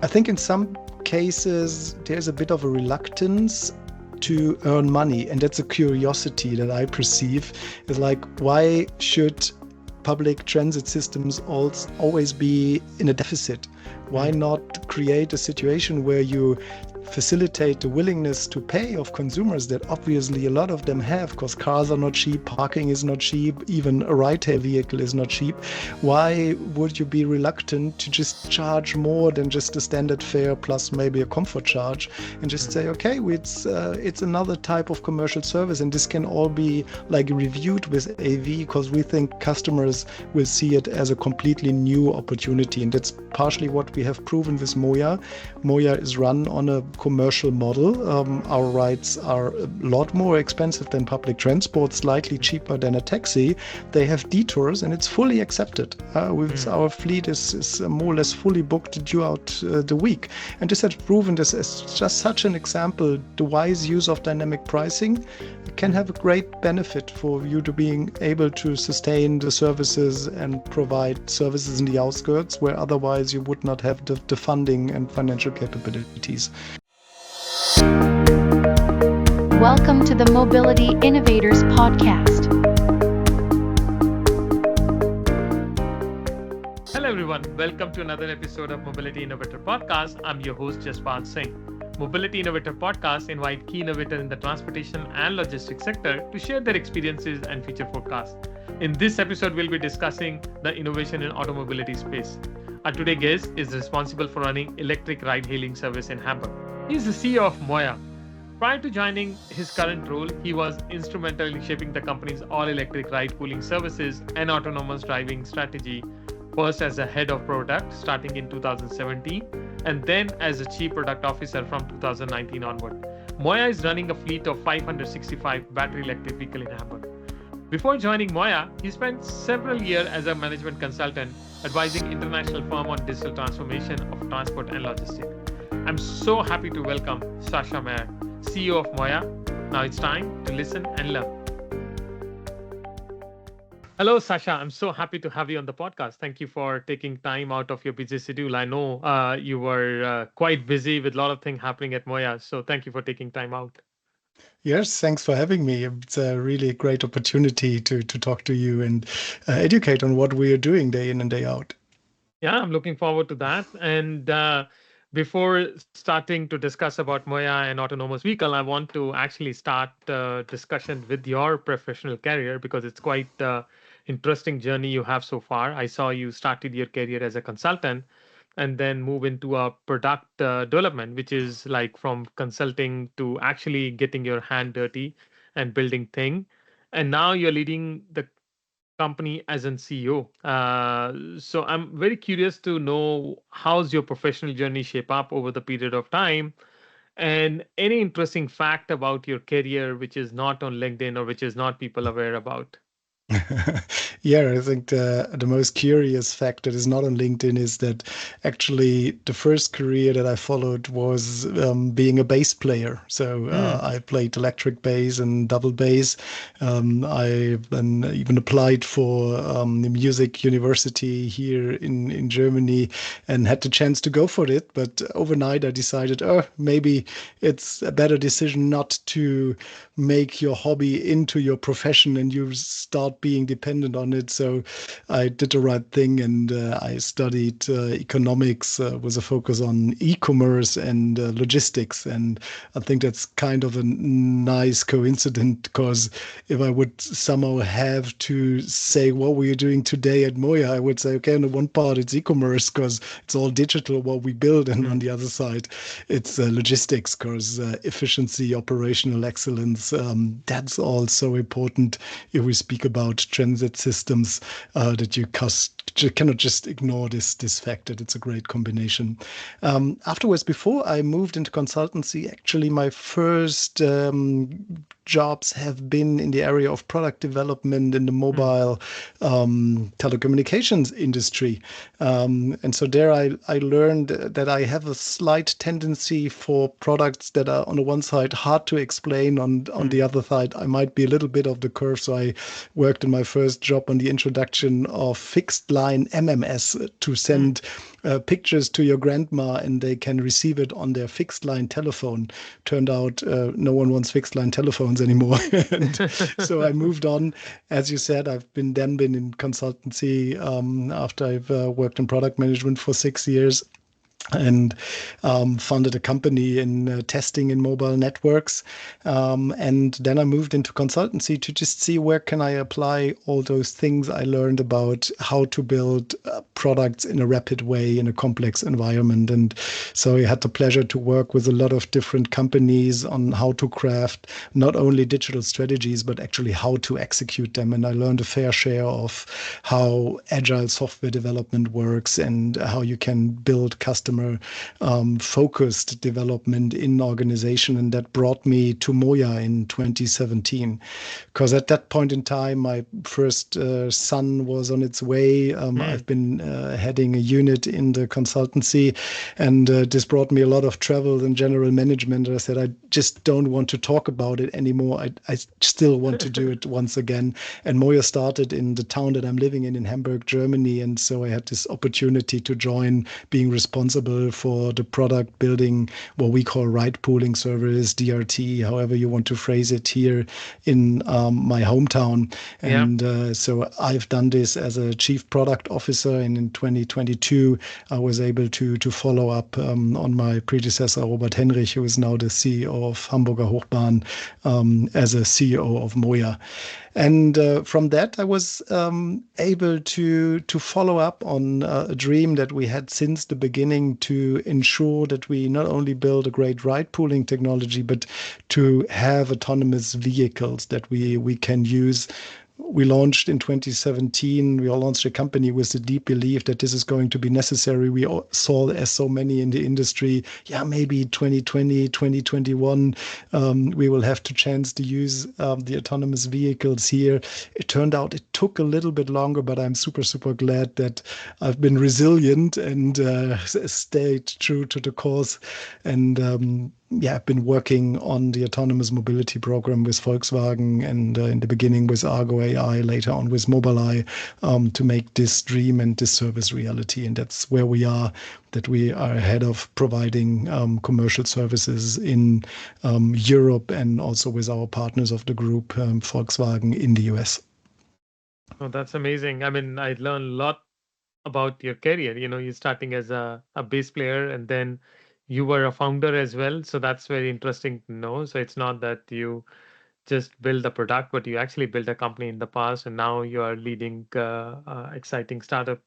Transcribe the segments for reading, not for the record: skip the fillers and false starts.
think in some cases there's a bit of a reluctance to earn money, and that's a curiosity that I perceive. Is like, why should public transit systems always be in a deficit? Why not create a situation where you facilitate the willingness to pay of consumers that obviously a lot of them have, because cars are not cheap, parking is not cheap, even a ride-hail vehicle is not cheap. Why would you be reluctant to just charge more than just a standard fare plus maybe a comfort charge, and just say, okay, it's another type of commercial service, and this can all be like reviewed with AV, because we think customers will see it as a completely new opportunity. And that's partially what we have proven with MOIA. MOIA is run on a commercial model. Our rides are a lot more expensive than public transport, slightly cheaper than a taxi. They have detours, and it's fully accepted. Our fleet is more or less fully booked throughout the week. And this has proven this as just such an example. The wise use of dynamic pricing can have a great benefit for you to being able to sustain the services and provide services in the outskirts where otherwise you would not have the funding and financial capabilities. Welcome to the Mobility Innovators Podcast. Hello everyone, welcome to another episode of Mobility Innovator Podcast. I'm your host Jaspal Singh. Mobility Innovator Podcast invite key innovators in the transportation and logistics sector to share their experiences and future forecasts. In this episode, we'll be discussing the innovation in automobility space. Our today's guest is responsible for running electric ride-hailing service in Hamburg. He's the CEO of MOIA. Prior to joining his current role, he was instrumental in shaping the company's all-electric ride-pooling services and autonomous driving strategy, first as a head of product starting in 2017, and then as a chief product officer from 2019 onward. MOIA is running a fleet of 565 battery electric vehicles in Hamburg. Before joining MOIA, he spent several years as a management consultant advising international firms on digital transformation of transport and logistics. I'm so happy to welcome Sascha Meyer, CEO of MOIA. Now it's time to listen and learn. Hello, Sascha. I'm so happy to have you on the podcast. Thank you for taking time out of your busy schedule. I know you were quite busy with a lot of things happening at MOIA, so thank you for taking time out. Yes, thanks for having me. It's a really great opportunity to talk to you and educate on what we are doing day in and day out. Yeah, I'm looking forward to that. And before starting to discuss about MOIA and autonomous vehicle, I want to actually start the discussion with your professional career, because it's quite interesting journey you have so far. I saw you started your career as a consultant and then move into a product development, which is like from consulting to actually getting your hand dirty and building thing. And now you're leading the company as an CEO. So I'm very curious to know, how's your professional journey shape up over the period of time, and any interesting fact about your career which is not on LinkedIn or which is not people aware about. Yeah, I think the most curious fact that is not on LinkedIn is that actually the first career that I followed was being a bass player. So I played electric bass and double bass. I then even applied for the music university here in Germany and had the chance to go for it. But overnight I decided, maybe it's a better decision not to make your hobby into your profession and you start being dependent on it. So I did the right thing, and I studied economics with a focus on e-commerce and logistics. And I think that's kind of a nice coincidence, because if I would somehow have to say what were you doing today at MOIA, I would say, okay, on the one part it's e-commerce because it's all digital what we build, and on the other side it's logistics, because efficiency, operational excellence, that's all so important if we speak about transit systems, that you cannot just ignore this fact that it's a great combination. Afterwards, before I moved into consultancy, actually my first jobs have been in the area of product development in the mobile telecommunications industry. And so there I learned that I have a slight tendency for products that are on the one side hard to explain, on the other side I might be a little bit of the curve. So I worked in my first job on the introduction of fixed line MMS to send pictures to your grandma and they can receive it on their fixed line telephone. Turned out no one wants fixed line telephones anymore. And so I moved on. As you said, I've been in consultancy after I've worked in product management for 6 years, and founded a company in testing in mobile networks. And then I moved into consultancy to just see where can I apply all those things I learned about how to build products in a rapid way in a complex environment. And so I had the pleasure to work with a lot of different companies on how to craft not only digital strategies, but actually how to execute them. And I learned a fair share of how agile software development works and how you can build customer focused development in organization. And that brought me to MOIA in 2017, because at that point in time my first son was on its way. I've been heading a unit in the consultancy, and this brought me a lot of travel and general management. And I said, I just don't want to talk about it anymore. I still want to do it once again. And MOIA started in the town that I'm living in Hamburg, Germany. And so I had this opportunity to join, being responsible for the product building, what we call ride pooling service, DRT, however you want to phrase it, here in my hometown. And so I've done this as a chief product officer, and in 2022 I was able to follow up on my predecessor Robert Henrich, who is now the CEO of Hamburger Hochbahn, as a CEO of MOIA. And from that, I was able to follow up on a dream that we had since the beginning, to ensure that we not only build a great ride pooling technology, but to have autonomous vehicles that we can use. We launched in 2017, we all launched a company with the deep belief that this is going to be necessary. We saw, as so many in the industry, maybe 2020, 2021, we will have the chance to use the autonomous vehicles here. It turned out it took a little bit longer, but I'm super, super glad that I've been resilient and stayed true to the course. And I've been working on the autonomous mobility program with Volkswagen, and in the beginning with Argo AI, later on with Mobileye, to make this dream and this service reality. And that's where we are, that we are ahead of providing commercial services in Europe, and also with our partners of the group, Volkswagen, in the US. Oh, that's amazing. I mean, I learned a lot about your career. You're starting as a bass player, and then you were a founder as well. So that's very interesting to know. So it's not that you just build a product, but you actually built a company in the past, and now you are leading exciting startup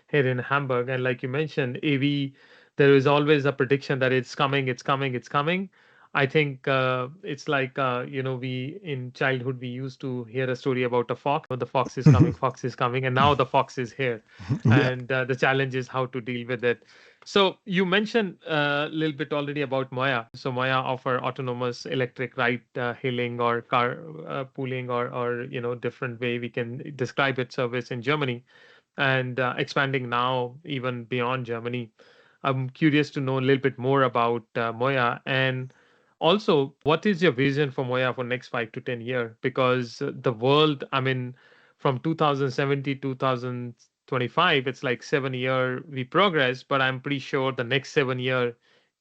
here in Hamburg. And like you mentioned, AV, there is always a prediction that it's coming, it's coming, it's coming. I think it's like, we in childhood, we used to hear a story about a fox. The fox is coming, and now the fox is here. And the challenge is how to deal with it. So you mentioned a little bit already about MOIA. So MOIA offer autonomous electric ride hailing or car pooling, or different way we can describe it, service in Germany, and expanding now even beyond Germany. I'm curious to know a little bit more about MOIA, and also what is your vision for MOIA for next 5 to 10 years? Because the world, I mean, from 2070 to 2025, it's like 7 year we progress, but I'm pretty sure the next 7 year,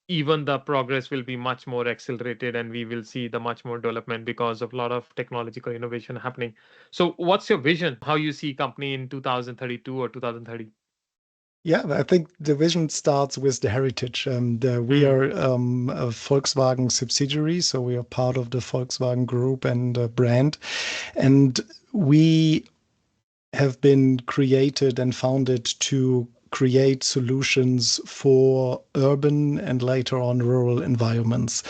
even the progress will be much more accelerated, and we will see the much more development because of a lot of technological innovation happening. So what's your vision? How you see company in 2032 or 2030? Yeah, I think the vision starts with the heritage. We are a Volkswagen subsidiary, so we are part of the Volkswagen Group and brand. And we have been created and founded to create solutions for urban and later on rural environments.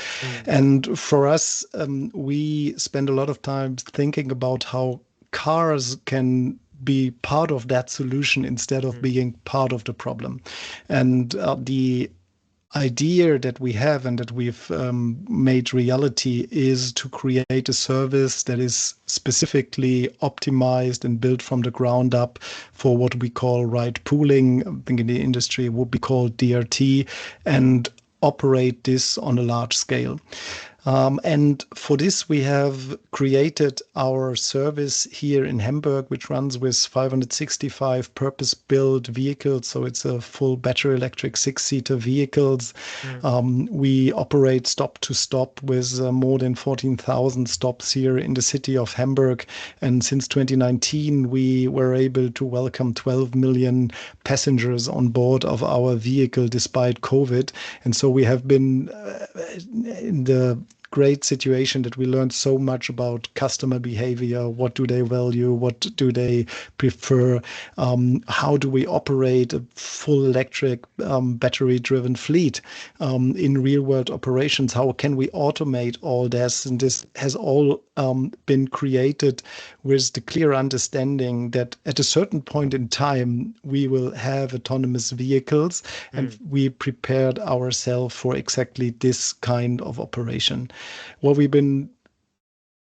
And for us, we spend a lot of time thinking about how cars can be part of that solution instead of being part of the problem. And the idea that we have and that we've made reality is to create a service that is specifically optimized and built from the ground up for what we call ride pooling. I think in the industry it would be called DRT, and operate this on a large scale. And for this, we have created our service here in Hamburg, which runs with 565 purpose-built vehicles. So it's a full battery electric six-seater vehicles. We operate stop to stop with more than 14,000 stops here in the city of Hamburg. And since 2019, we were able to welcome 12 million passengers on board of our vehicle despite COVID. And so we have been in the great situation that we learned so much about customer behavior. What do they value? What do they prefer? How do we operate a full electric battery driven fleet in real world operations? How can we automate all this? And this has all been created with the clear understanding that at a certain point in time, we will have autonomous vehicles, and we prepared ourselves for exactly this kind of operation. What we've been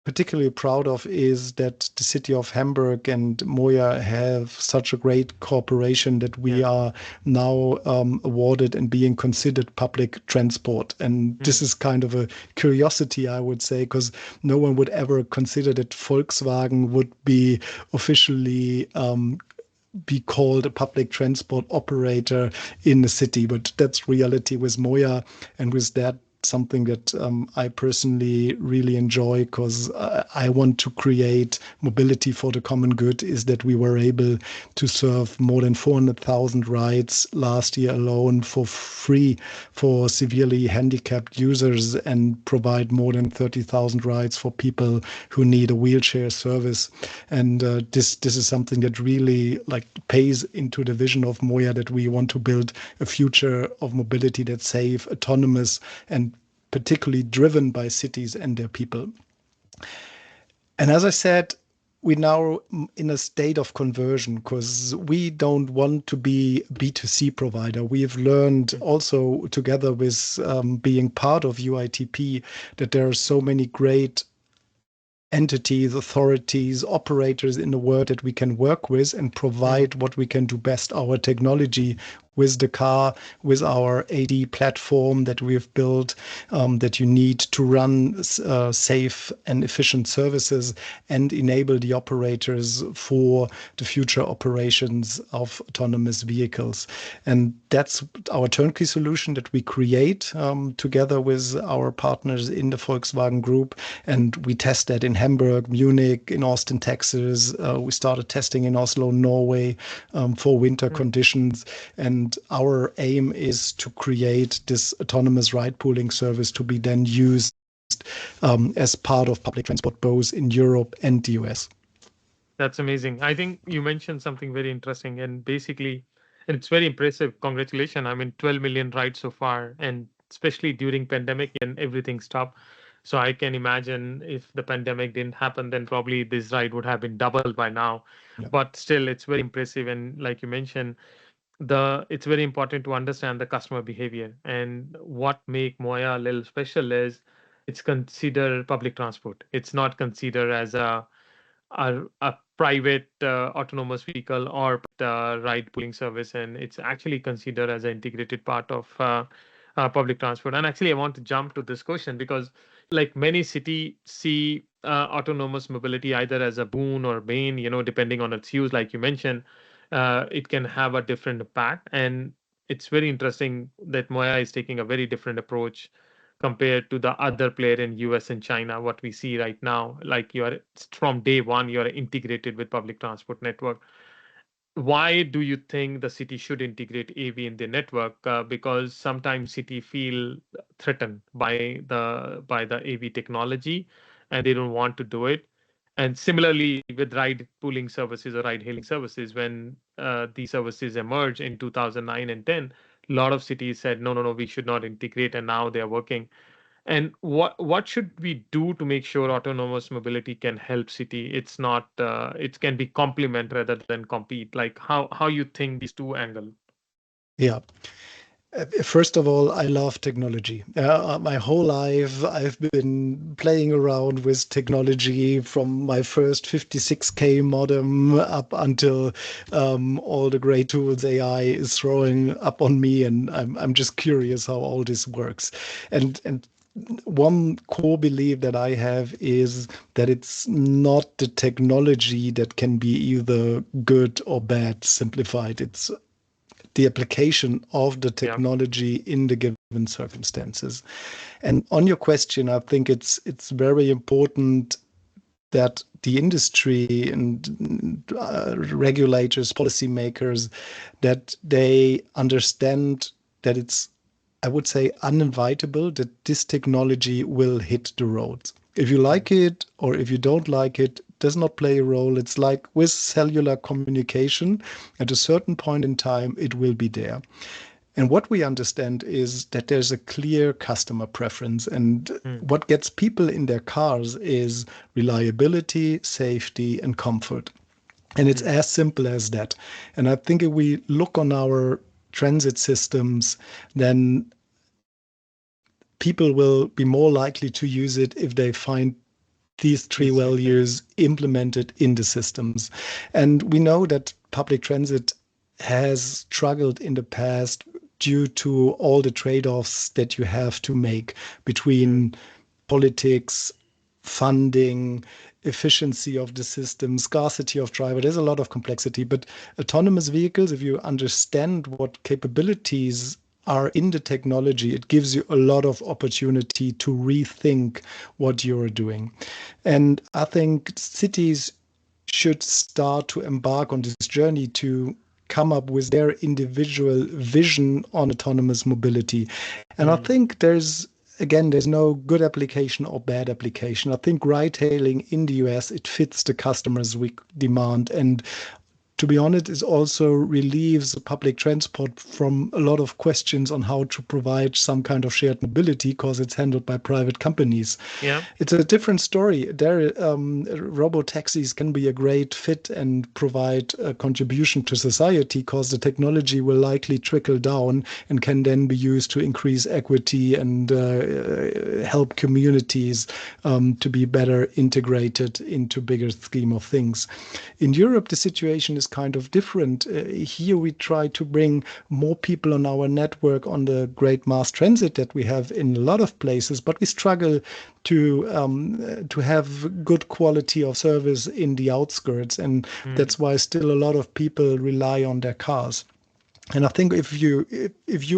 particularly proud of is that the city of Hamburg and MOIA have such a great cooperation that we are now awarded and being considered public transport. And this is kind of a curiosity, I would say, because no one would ever consider that Volkswagen would be officially be called a public transport operator in the city. But that's reality with MOIA, and with that, something that I personally really enjoy, because I want to create mobility for the common good, is that we were able to serve more than 400,000 rides last year alone for free for severely handicapped users, and provide more than 30,000 rides for people who need a wheelchair service. And this is something that really pays into the vision of MOIA, that we want to build a future of mobility that's safe, autonomous, and particularly driven by cities and their people. And as I said, we're now in a state of conversion, because we don't want to be a B2C provider. We have learned also together with being part of UITP that there are so many great entities, authorities, operators in the world that we can work with and provide what we can do best, our technology, with the car, with our AD platform that we've built, that you need to run safe and efficient services and enable the operators for the future operations of autonomous vehicles. And that's our turnkey solution that we create together with our partners in the Volkswagen Group. And we test that in Hamburg, Munich, in Austin, Texas. We started testing in Oslo, Norway, for winter conditions. And our aim is to create this autonomous ride pooling service to be then used as part of public transport, both in Europe and the US. That's amazing. I think you mentioned something very interesting, and basically, and it's very impressive. Congratulations. I mean, 12 million rides so far, and especially during pandemic and everything stopped. So I can imagine if the pandemic didn't happen, then probably this ride would have been doubled by now. Yeah. But still, it's very impressive. And like you mentioned, it's very important to understand the customer behavior. And what make MOIA a little special is it's considered public transport. It's not considered as a private autonomous vehicle or ride pooling service, and it's actually considered as an integrated part of public transport. And actually, I want to jump to this question because, like many city see autonomous mobility either as a boon or bane, depending on its use. Like you mentioned, it can have a different impact, and it's very interesting that MOIA is taking a very different approach compared to the other player in US and China. What we see right now, like from day one, you're integrated with public transport network. Why do you think the city should integrate AV in their network? Because sometimes city feel threatened by the AV technology, and they don't want to do it. And similarly with ride pooling services or ride hailing services, when these services emerged in 2009 and 10, a lot of cities said, no, no, no, we should not integrate. And now they're working. And what should we do to make sure autonomous mobility can help city? It's not, it can be complement rather than compete. Like how you think these two angle? Yeah. First of all, I love technology. My whole life, I've been playing around with technology from my first 56K modem up until all the great tools AI is throwing up on me, and I'm just curious how all this works. And one core belief that I have is that it's not the technology that can be either good or bad, simplified. It's the application of the technology in the given circumstances. And on your question, I think it's very important that the industry and regulators, policymakers, that they understand that it's, I would say, uninvitable that this technology will hit the roads. If you like it or if you don't like it, does not play a role. It's like with cellular communication. At a certain point in time, it will be there. And what we understand is that there's a clear customer preference. And what gets people in their cars is reliability, safety, and comfort. And it's as simple as that. And I think if we look on our transit systems, then people will be more likely to use it if they find these three values implemented in the systems. And we know that public transit has struggled in the past due to all the trade-offs that you have to make between politics, funding, efficiency of the system, scarcity of driver. There's a lot of complexity, but autonomous vehicles, if you understand what capabilities are in the technology, it gives you a lot of opportunity to rethink what you're doing. And I think cities should start to embark on this journey to come up with their individual vision on autonomous mobility. And I think there's no good application or bad application. I think ride-hailing in the US, it fits the customer's demand. And to be honest, it also relieves public transport from a lot of questions on how to provide some kind of shared mobility because it's handled by private companies. Yeah. It's a different story. There, robo-taxis can be a great fit and provide a contribution to society because the technology will likely trickle down and can then be used to increase equity and help communities to be better integrated into bigger scheme of things. In Europe, the situation is kind of different. Here we try to bring more people on our network on the great mass transit that we have in a lot of places, but we struggle to have good quality of service in the outskirts, and that's why still a lot of people rely on their cars. And I think if you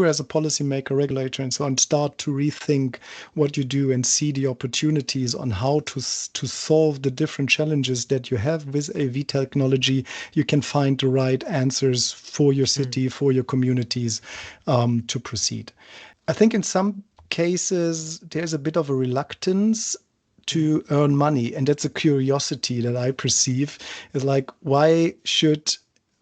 as a policymaker, regulator, and so on, start to rethink what you do and see the opportunities on how to solve the different challenges that you have with AV technology, you can find the right answers for your city, for your communities to proceed. I think in some cases there's a bit of a reluctance to earn money, and that's a curiosity that I perceive. Is like, why should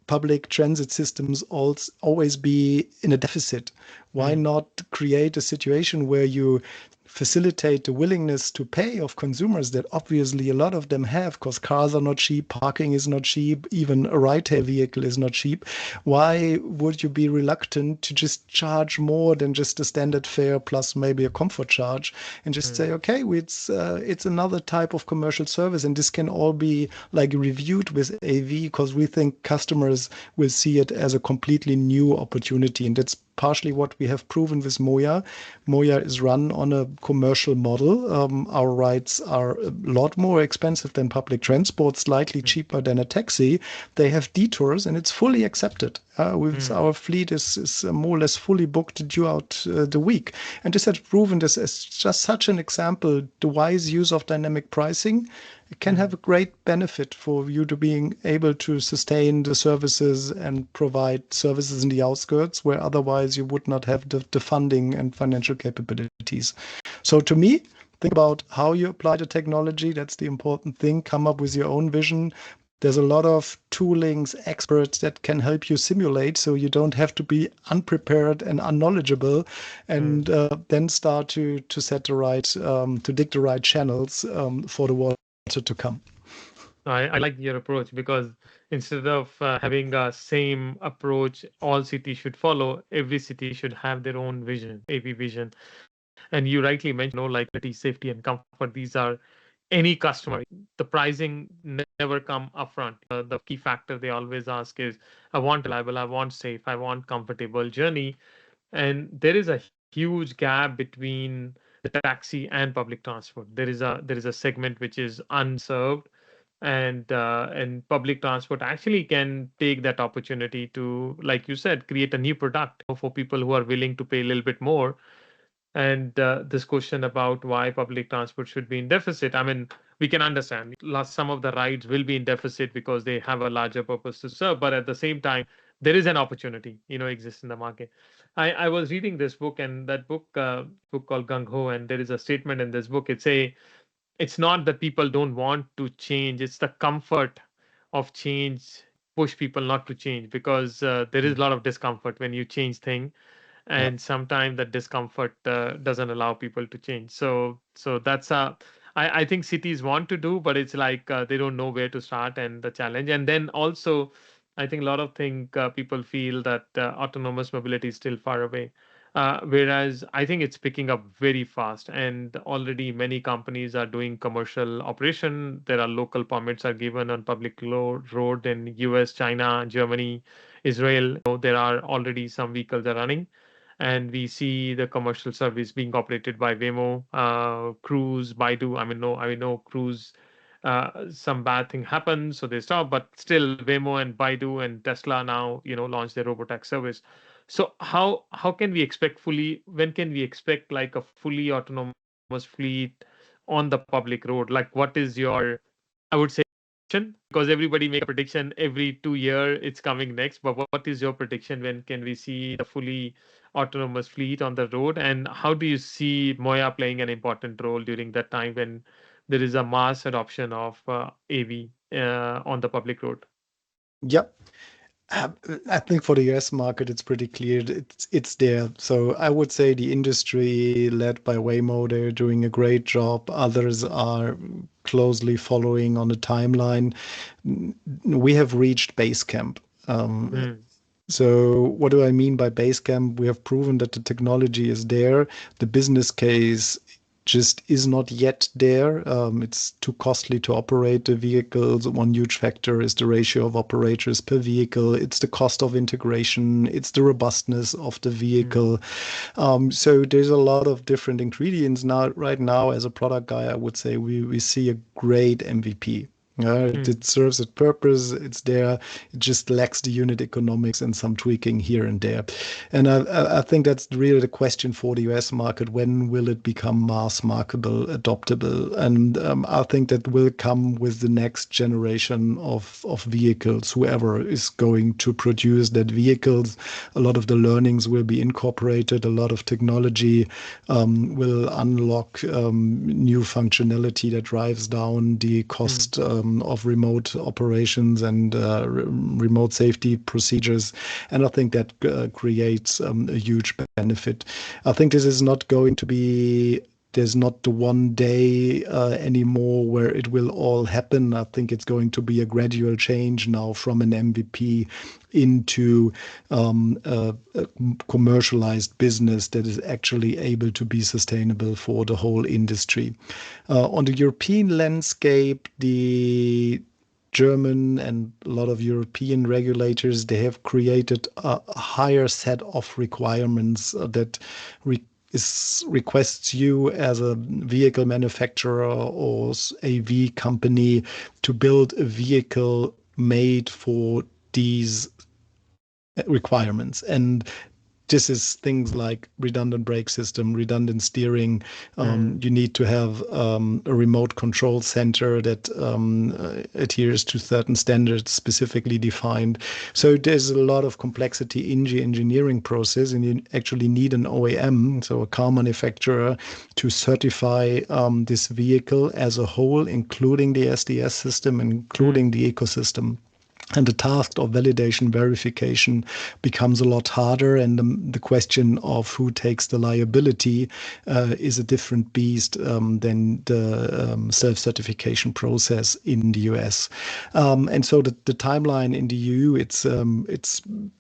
public transit systems always be in a deficit? Why not create a situation where you facilitate the willingness to pay of consumers that obviously a lot of them have, because cars are not cheap, parking is not cheap, even a ride-hail vehicle is not cheap. Why would you be reluctant to just charge more than just a standard fare plus maybe a comfort charge and just say, okay, it's another type of commercial service, and this can all be like reviewed with AV because we think customers will see it as a completely new opportunity. And that's partially what we have proven with MOIA. MOIA is run on a commercial model. Our rides are a lot more expensive than public transport, slightly cheaper than a taxi. They have detours, and it's fully accepted. Our fleet is more or less fully booked throughout the week. And this has proven this as just such an example. The wise use of dynamic pricing, it can have a great benefit for you to being able to sustain the services and provide services in the outskirts where otherwise you would not have the funding and financial capabilities. So to me, think about how you apply the technology. That's the important thing. Come up with your own vision. There's a lot of toolings, experts that can help you simulate, so you don't have to be unprepared and unknowledgeable, and then start to set the right, to dig the right channels for the water to come. I like your approach because instead of having a same approach, all cities should follow. Every city should have their own vision, AV vision. And you rightly mentioned, like quality, safety, and comfort. These are any customer. The pricing never come upfront. The key factor they always ask is, I want reliable, I want safe, I want comfortable journey. And there is a huge gap between taxi and public transport. There is a segment which is unserved, and public transport actually can take that opportunity to, like you said, create a new product for people who are willing to pay a little bit more. And this question about why public transport should be in deficit, I mean, we can understand some of the rides will be in deficit because they have a larger purpose to serve, but at the same time, there is an opportunity, exists in the market. I was reading this book, and that book called Gung Ho, and there is a statement in this book. It's not that people don't want to change, it's the comfort of change push people not to change, because there is a lot of discomfort when you change thing, Yeah. and sometimes that discomfort doesn't allow people to change. So that's I think cities want to do, but it's like they don't know where to start, and the challenge. And then also, I think a lot of people feel that autonomous mobility is still far away. Whereas I think it's picking up very fast, and already many companies are doing commercial operation. There are local permits are given on public road in US, China, Germany, Israel. There are already some vehicles are running, and we see the commercial service being operated by Waymo, Cruise, Baidu. I know Cruise. Some bad thing happened, so they stopped. But still, Waymo and Baidu and Tesla now, launch their robotaxi service. So how can we expect fully? When can we expect like a fully autonomous fleet on the public road? Like, what is your, I would say, prediction? Because everybody make a prediction every 2 year it's coming next. But what is your prediction? When can we see the fully autonomous fleet on the road? And how do you see MOIA playing an important role during that time when there is a mass adoption of AV on the public road? Yeah. I think for the US market, it's pretty clear it's there. So I would say the industry led by Waymo, they're doing a great job. Others are closely following on the timeline. We have reached base camp. Mm, So what do I mean by base camp? We have proven that the technology is there. The business case just is not yet there. It's too costly to operate the vehicles. One huge factor is the ratio of operators per vehicle. It's the cost of integration. It's the robustness of the mm, vehicle. So there's a lot of different ingredients. Now, right now, as a product guy, I would say we see a great MVP. It mm, serves its purpose. It's there. It just lacks the unit economics and some tweaking here and there. And I think that's really the question for the US market. When will it become mass marketable, adoptable? And I think that will come with the next generation of vehicles. Whoever is going to produce that vehicles, a lot of the learnings will be incorporated. A lot of technology will unlock new functionality that drives down the mm, cost of remote operations and remote safety procedures. And I think that creates a huge benefit. I think this is not going to be. There's not the one day anymore where it will all happen. I think it's going to be a gradual change now from an MVP into a commercialized business that is actually able to be sustainable for the whole industry. On the European landscape, the German and a lot of European regulators, they have created a higher set of requirements that requests you as a vehicle manufacturer or AV company to build a vehicle made for these requirements. And this is things like redundant brake system, redundant steering. mm, You need to have a remote control center that adheres to certain standards specifically defined. So there's a lot of complexity in the engineering process, and you actually need an OEM, so a car manufacturer, to certify this vehicle as a whole, including the SDS system, including mm, the ecosystem. And the task of validation verification becomes a lot harder. And the question of who takes the liability is a different beast than the self-certification process in the US. And so the timeline in the EU, it's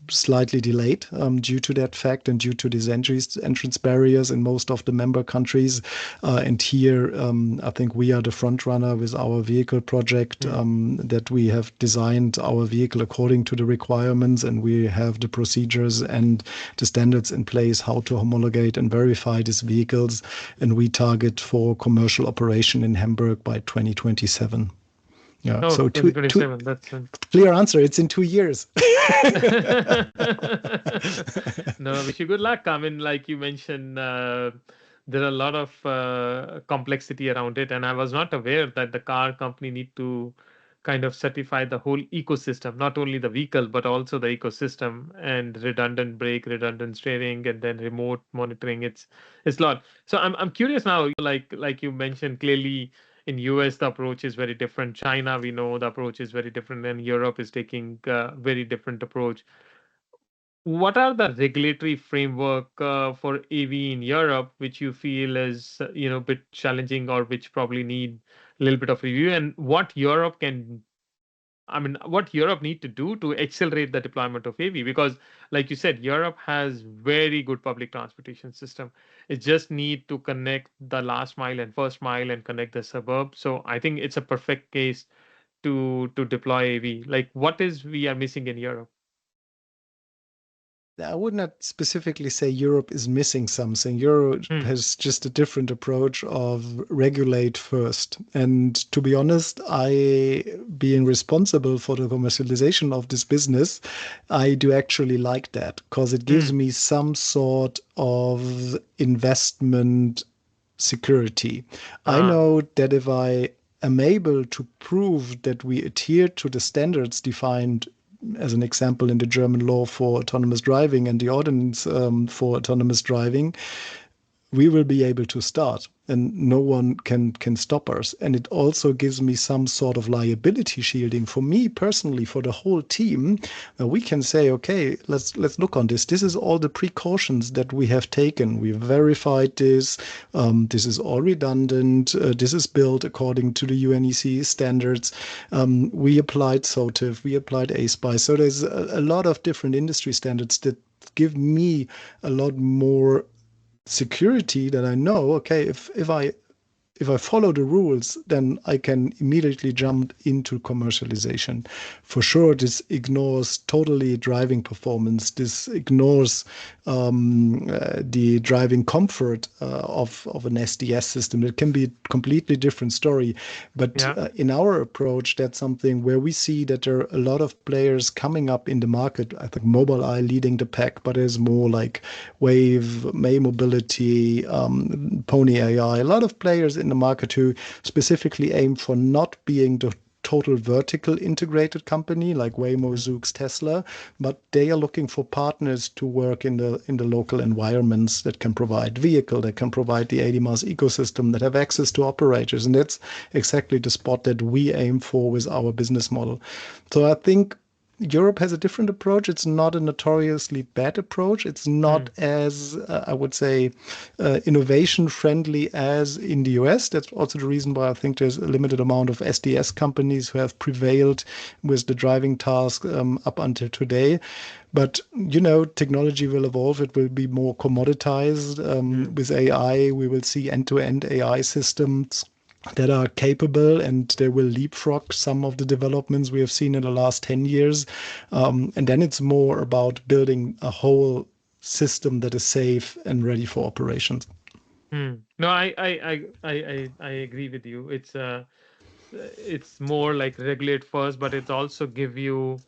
slightly delayed due to that fact and due to these entrance barriers in most of the member countries. And here, I think we are the front runner with our vehicle project mm, that we have designed our our vehicle according to the requirements, and we have the procedures and the standards in place how to homologate and verify these vehicles. And we target for commercial operation in Hamburg by 2027. Yeah. Oh, So 2027. That's clear answer. It's in 2 years. No, wish you good luck. I mean, like you mentioned, there are a lot of complexity around it, and I was not aware that the car company need to kind of certify the whole ecosystem, not only the vehicle but also the ecosystem, and redundant brake, redundant steering, and then remote monitoring. It's a lot. So I'm curious now. Like you mentioned, clearly in US the approach is very different. China, we know the approach is very different, and Europe is taking a very different approach. What are the regulatory framework for AV in Europe, which you feel is a bit challenging, or which probably need a little bit of review, and what Europe need to do to accelerate the deployment of AV? Because, like you said, Europe has very good public transportation system. It just need to connect the last mile and first mile and connect the suburb. So I think it's a perfect case to deploy AV. Like, what is we are missing in Europe? I would not specifically say Europe is missing something. Europe Hmm. has just a different approach of regulate first. And to be honest, being responsible for the commercialization of this business, I do actually like that because it gives Hmm. me some sort of investment security. I Ah. know that if I am able to prove that we adhere to the standards defined, as an example, in the German law for autonomous driving and the ordinance for autonomous driving, we will be able to start, and no one can stop us. And it also gives me some sort of liability shielding for me personally, for the whole team. We can say, okay, let's look on this. This is all the precautions that we have taken. We verified this. This is all redundant. This is built according to the UNEC standards. We applied SOTIF. We applied ASPICE. So there's a lot of different industry standards that give me a lot more security, that I know, okay, if I follow the rules, then I can immediately jump into commercialization. For sure, this ignores totally driving performance. This ignores the driving comfort of an SDS system. It can be a completely different story. But Yeah. in our approach, that's something where we see that there are a lot of players coming up in the market. I think Mobileye leading the pack, but there's more like Wave, May Mobility, Pony AI, a lot of players in the market who specifically aim for not being the total vertical integrated company like Waymo, Zoox, Tesla, but they are looking for partners to work in the local environments that can provide vehicle, that can provide the ADMAS ecosystem, that have access to operators. And that's exactly the spot that we aim for with our business model. So I think Europe has a different approach. It's not a notoriously bad approach. It's not as, I would say, innovation friendly as in the US. That's also the reason why I think there's a limited amount of SDS companies who have prevailed with the driving task up until today. But, technology will evolve. It will be more commoditized. With AI, we will see end-to-end AI systems that are capable, and they will leapfrog some of the developments we have seen in the last 10 years. And then it's more about building a whole system that is safe and ready for operations. No, I agree with you. It's more like regulate first, but it's also give you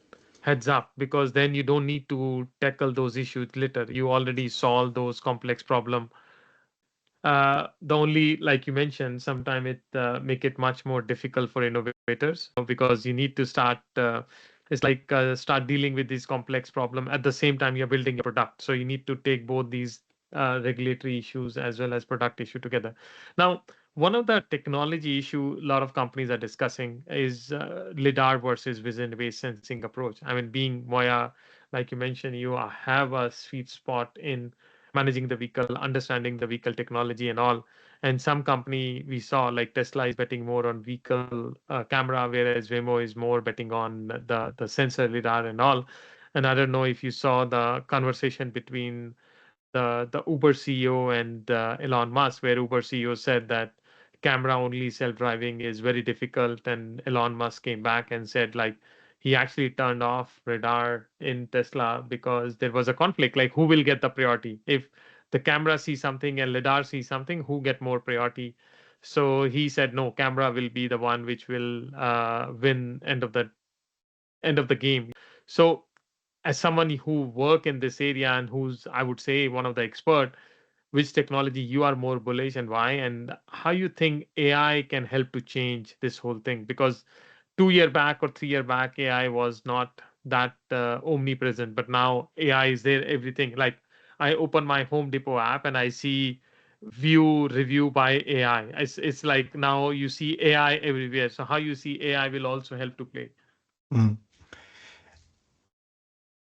heads up, because then you don't need to tackle those issues later. You already solve those complex problem. The only, like you mentioned, sometimes it make it much more difficult for innovators, because you need to start. It's like start dealing with these complex problem at the same time you're building a product. So you need to take both these regulatory issues as well as product issue together. Now, one of the technology issue a lot of companies are discussing is LiDAR versus vision-based sensing approach. I mean, being MOIA, like you mentioned, you have a sweet spot in managing the vehicle, understanding the vehicle technology and all. And some company we saw, like Tesla, is betting more on vehicle camera, whereas Waymo is more betting on the sensor lidar and all. And I don't know if you saw the conversation between the Uber CEO and Elon Musk, where Uber CEO said that camera only self driving is very difficult, and Elon Musk came back and said, like, he actually turned off radar in Tesla because there was a conflict. Like, who will get the priority? If the camera sees something and LiDAR sees something, who get more priority? So he said, no, camera will be the one which will win end of the game. So as someone who work in this area and who's, I would say, one of the expert, which technology you are more bullish and why, and how you think AI can help to change this whole thing? Because 2 year back or 3 year back, AI was not that omnipresent, but now AI is there, everything. Like, I open my Home Depot app and I see view review by AI. It's like now you see AI everywhere. So how you see AI will also help to play. Mm.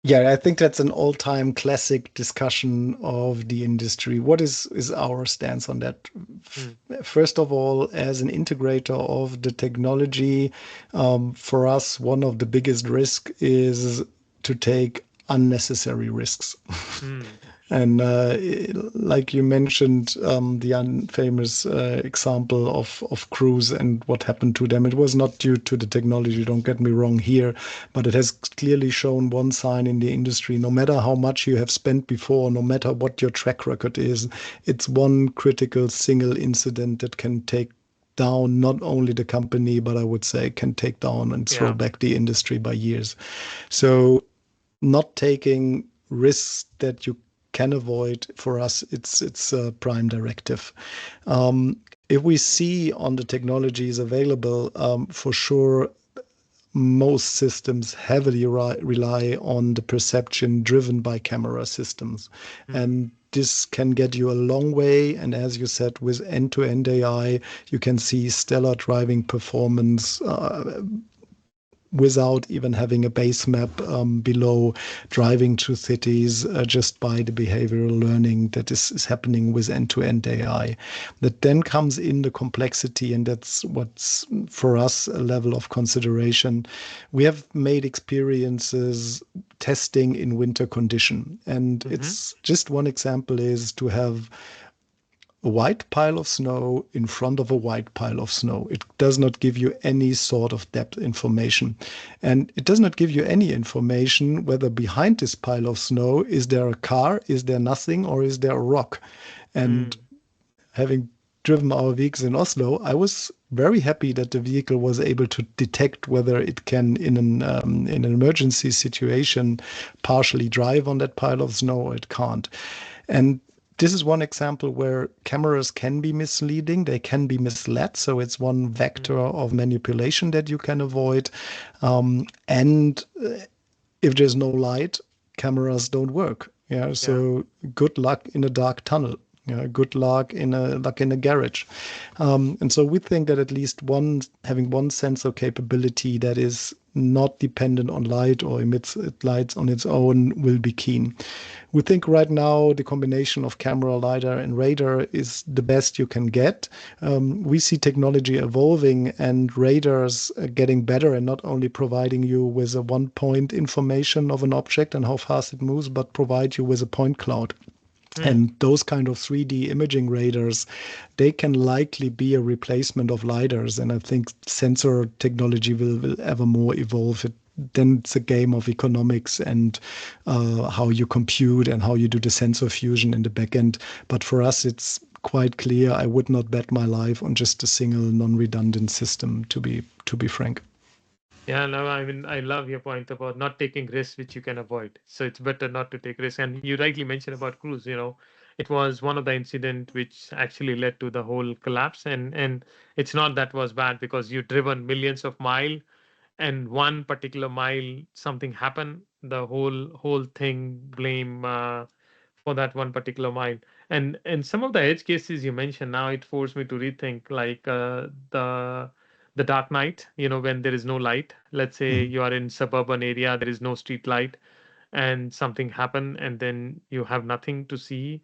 Yeah, I think that's an all-time classic discussion of the industry. What is our stance on that? Mm, First of all, as an integrator of the technology, for us, one of the biggest risks is to take unnecessary risks. mm, And like you mentioned, the famous example of Cruise and what happened to them, it was not due to the technology, don't get me wrong here, but it has clearly shown one sign in the industry. No matter how much you have spent before, no matter what your track record is, it's one critical single incident that can take down not only the company, but I would say can take down and throw yeah. back the industry by years. So not taking risks that you can avoid, for us, it's a prime directive. If we see on the technologies available, for sure, most systems heavily rely on the perception driven by camera systems. Mm, And this can get you a long way. And as you said, with end-to-end AI, you can see stellar driving performance without even having a base map below, driving to cities just by the behavioral learning that is happening with end-to-end AI. That then comes in the complexity, and that's what's for us a level of consideration. We have made experiences testing in winter condition, and mm-hmm. it's just one example is to have a white pile of snow in front of a white pile of snow. It does not give you any sort of depth information. And it does not give you any information whether behind this pile of snow is there a car, is there nothing, or is there a rock. And Mm, having driven our vehicles in Oslo, I was very happy that the vehicle was able to detect whether it can, in an emergency situation, partially drive on that pile of snow or it can't. And this is one example where cameras can be misleading, they can be misled. So it's one vector mm, of manipulation that you can avoid. And if there's no light, cameras don't work. Yeah, yeah. so good luck in a dark tunnel. Yeah, good luck in a garage. And so we think that at least having one sensor capability that is not dependent on light or emits lights on its own will be keen. We think right now the combination of camera, LiDAR, and radar is the best you can get. We see technology evolving and radars getting better and not only providing you with a one point information of an object and how fast it moves, but provide you with a point cloud. Mm, And those kind of 3D imaging radars, they can likely be a replacement of LiDARs. And I think sensor technology will ever more evolve. Then it's a game of economics and how you compute and how you do the sensor fusion in the back end. But for us, it's quite clear. I would not bet my life on just a single non-redundant system, to be frank. yeah, no, I mean, I love your point about not taking risks which you can avoid. So it's better not to take risks. And you rightly mentioned about Cruise, it was one of the incident which actually led to the whole collapse. And it's not that was bad because you driven millions of mile and one particular mile something happened, the whole thing blame for that one particular mile. And some of the edge cases you mentioned, now it forced me to rethink, like the dark night, when there is no light. Let's say Mm. you are in suburban area, there is no street light, and something happened, and then you have nothing to see.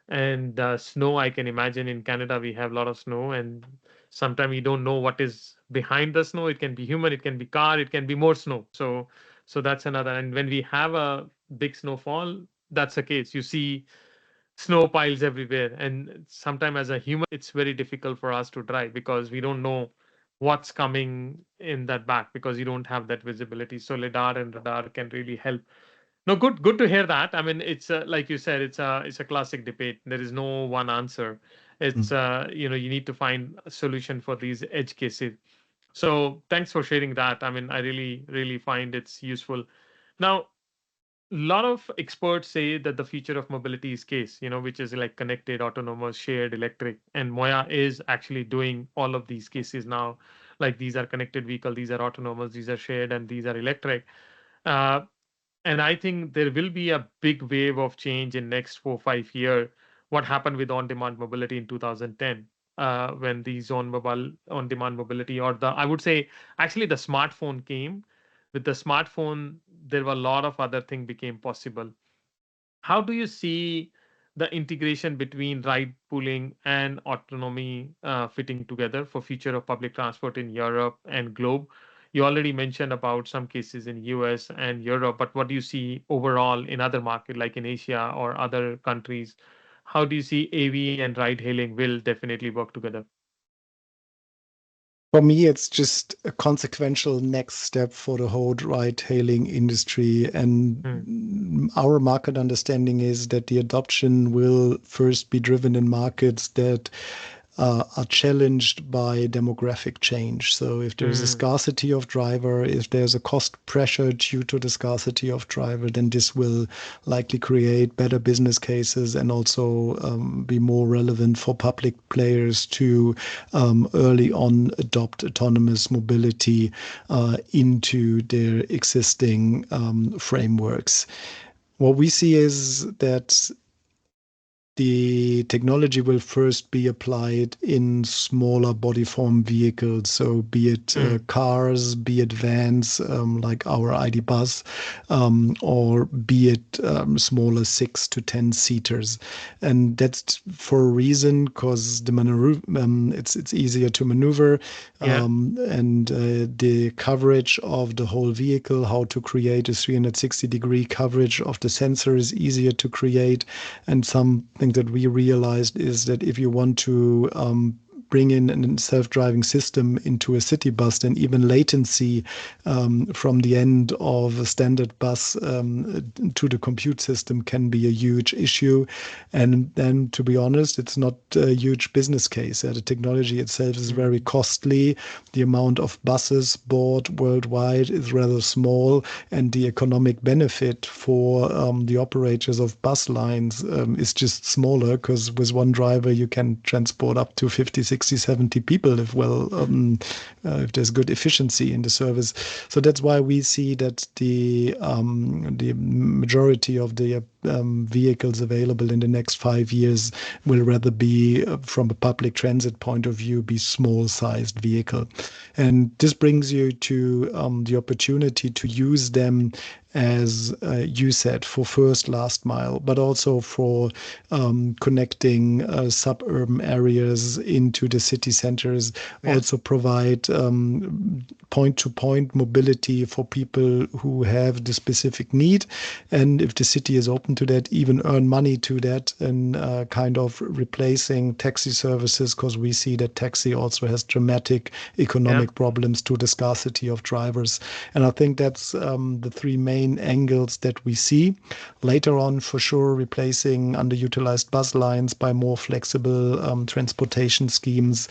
And snow, I can imagine in Canada we have a lot of snow, and sometimes you don't know what is behind the snow. It can be human, it can be car, it can be more snow. So that's another. And when we have a big snowfall, that's the case. You see snow piles everywhere, and sometimes as a human it's very difficult for us to drive because we don't know what's coming in that back because you don't have that visibility. So LiDAR and radar can really help. No, good to hear that. I mean, it's like you said, it's a classic debate. There is no one answer. It's you need to find a solution for these edge cases. So thanks for sharing that. I mean, I really find it's useful. Now, a lot of experts say that the future of mobility is case, which is like connected, autonomous, shared, electric. And Moya is actually doing all of these cases now. Like these are connected vehicle, these are autonomous, these are shared, and these are electric. Uh, and I think there will be a big wave of change in next 4 5 year. What happened with on-demand mobility in 2010, when the on-demand mobility, or the I would say actually the smartphone came. With the smartphone, there were a lot of other things became possible. How do you see the integration between ride pooling and autonomy fitting together for future of public transport in Europe and globe? You already mentioned about some cases in US and Europe, but what do you see overall in other market like in Asia or other countries? How do you see AV and ride hailing will definitely work together? For me, it's just a consequential next step for the whole ride-hailing industry. And Hmm. our market understanding is that the adoption will first be driven in markets that are challenged by demographic change. So if there's a Hmm. scarcity of driver, if there's a cost pressure due to the scarcity of driver, then this will likely create better business cases and also be more relevant for public players to early on adopt autonomous mobility into their existing frameworks. What we see is that the technology will first be applied in smaller body form vehicles. So, be it Hmm. cars, be it vans like our ID Bus, or be it smaller 6 to 10 seaters. And that's for a reason because it's easier to maneuver, Yeah. and the coverage of the whole vehicle, how to create a 360-degree coverage of the sensor is easier to create. And something that we realized is that if you want to bring in a self-driving system into a city bus, then even latency from the end of a standard bus to the compute system can be a huge issue. And then, to be honest, it's not a huge business case. The technology itself is very Hmm. costly. The amount of buses bought worldwide is rather small, and the economic benefit for the operators of bus lines is just smaller because with one driver you can transport up to 50, 60, 70 people if there's good efficiency in the service. So that's why we see that the majority of the vehicles available in the next 5 years will rather be, from a public transit point of view, be small-sized vehicle. And this brings you to the opportunity to use them as you said, for first last mile, but also for connecting suburban areas into the city centers, Yeah. also provide point-to-point mobility for people who have the specific need. And if the city is open to that, even earn money to that and kind of replacing taxi services, because we see that taxi also has dramatic Yeah. economic problems to the scarcity of drivers. And I think that's the three main angles that we see. Later on, for sure, replacing underutilized bus lines by more flexible transportation schemes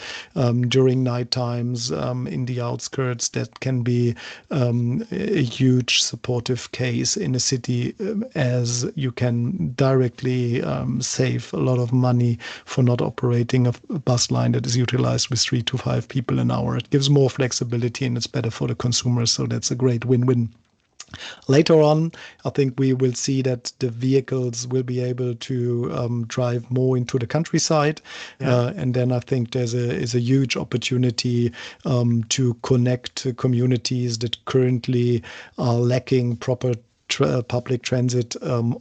during night times in the outskirts. That can be a huge supportive case in a city, as you can directly save a lot of money for not operating a bus line that is utilized with 3 to 5 people an hour. It gives more flexibility and it's better for the consumer. So that's a great win-win. Later on, I think we will see that the vehicles will be able to drive more into the countryside. Yeah. And then I think is a huge opportunity to connect communities that currently are lacking proper public transit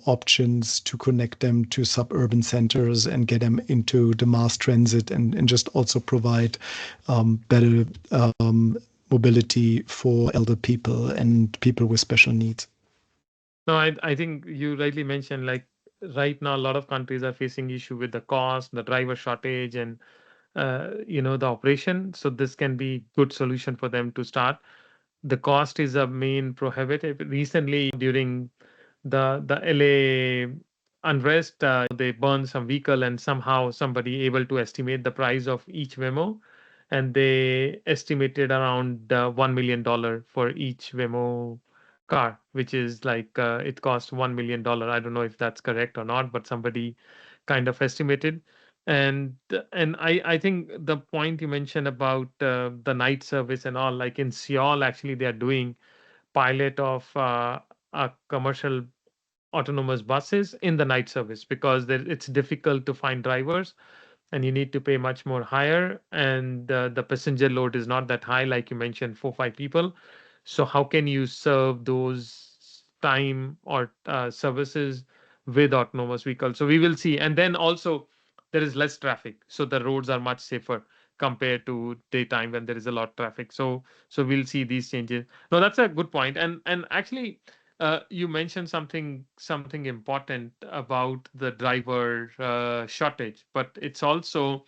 options, to connect them to suburban centers and get them into the mass transit, and just also provide better mobility for elder people and people with special needs. No, I think you rightly mentioned like right now a lot of countries are facing issue with the cost, the driver shortage, and the operation. So this can be good solution for them to start. The cost is a main prohibitive. Recently, during the LA unrest, they burned some vehicle, and somehow somebody able to estimate the price of each Wemo, and they estimated around $1 million for each Wemo car, which is like it cost $1 million. I don't know if that's correct or not, but somebody kind of estimated. And I think the point you mentioned about the night service and all, like in Seoul, actually they are doing pilot of a commercial autonomous buses in the night service because it's difficult to find drivers and you need to pay much more higher, and the passenger load is not that high, like you mentioned, 4 5 people. So how can you serve those time or services with autonomous vehicles? So we will see. And then also there is less traffic, so the roads are much safer compared to daytime when there is a lot of traffic. So we'll see these changes. No, that's a good point. And actually you mentioned something important about the driver shortage, but it's also,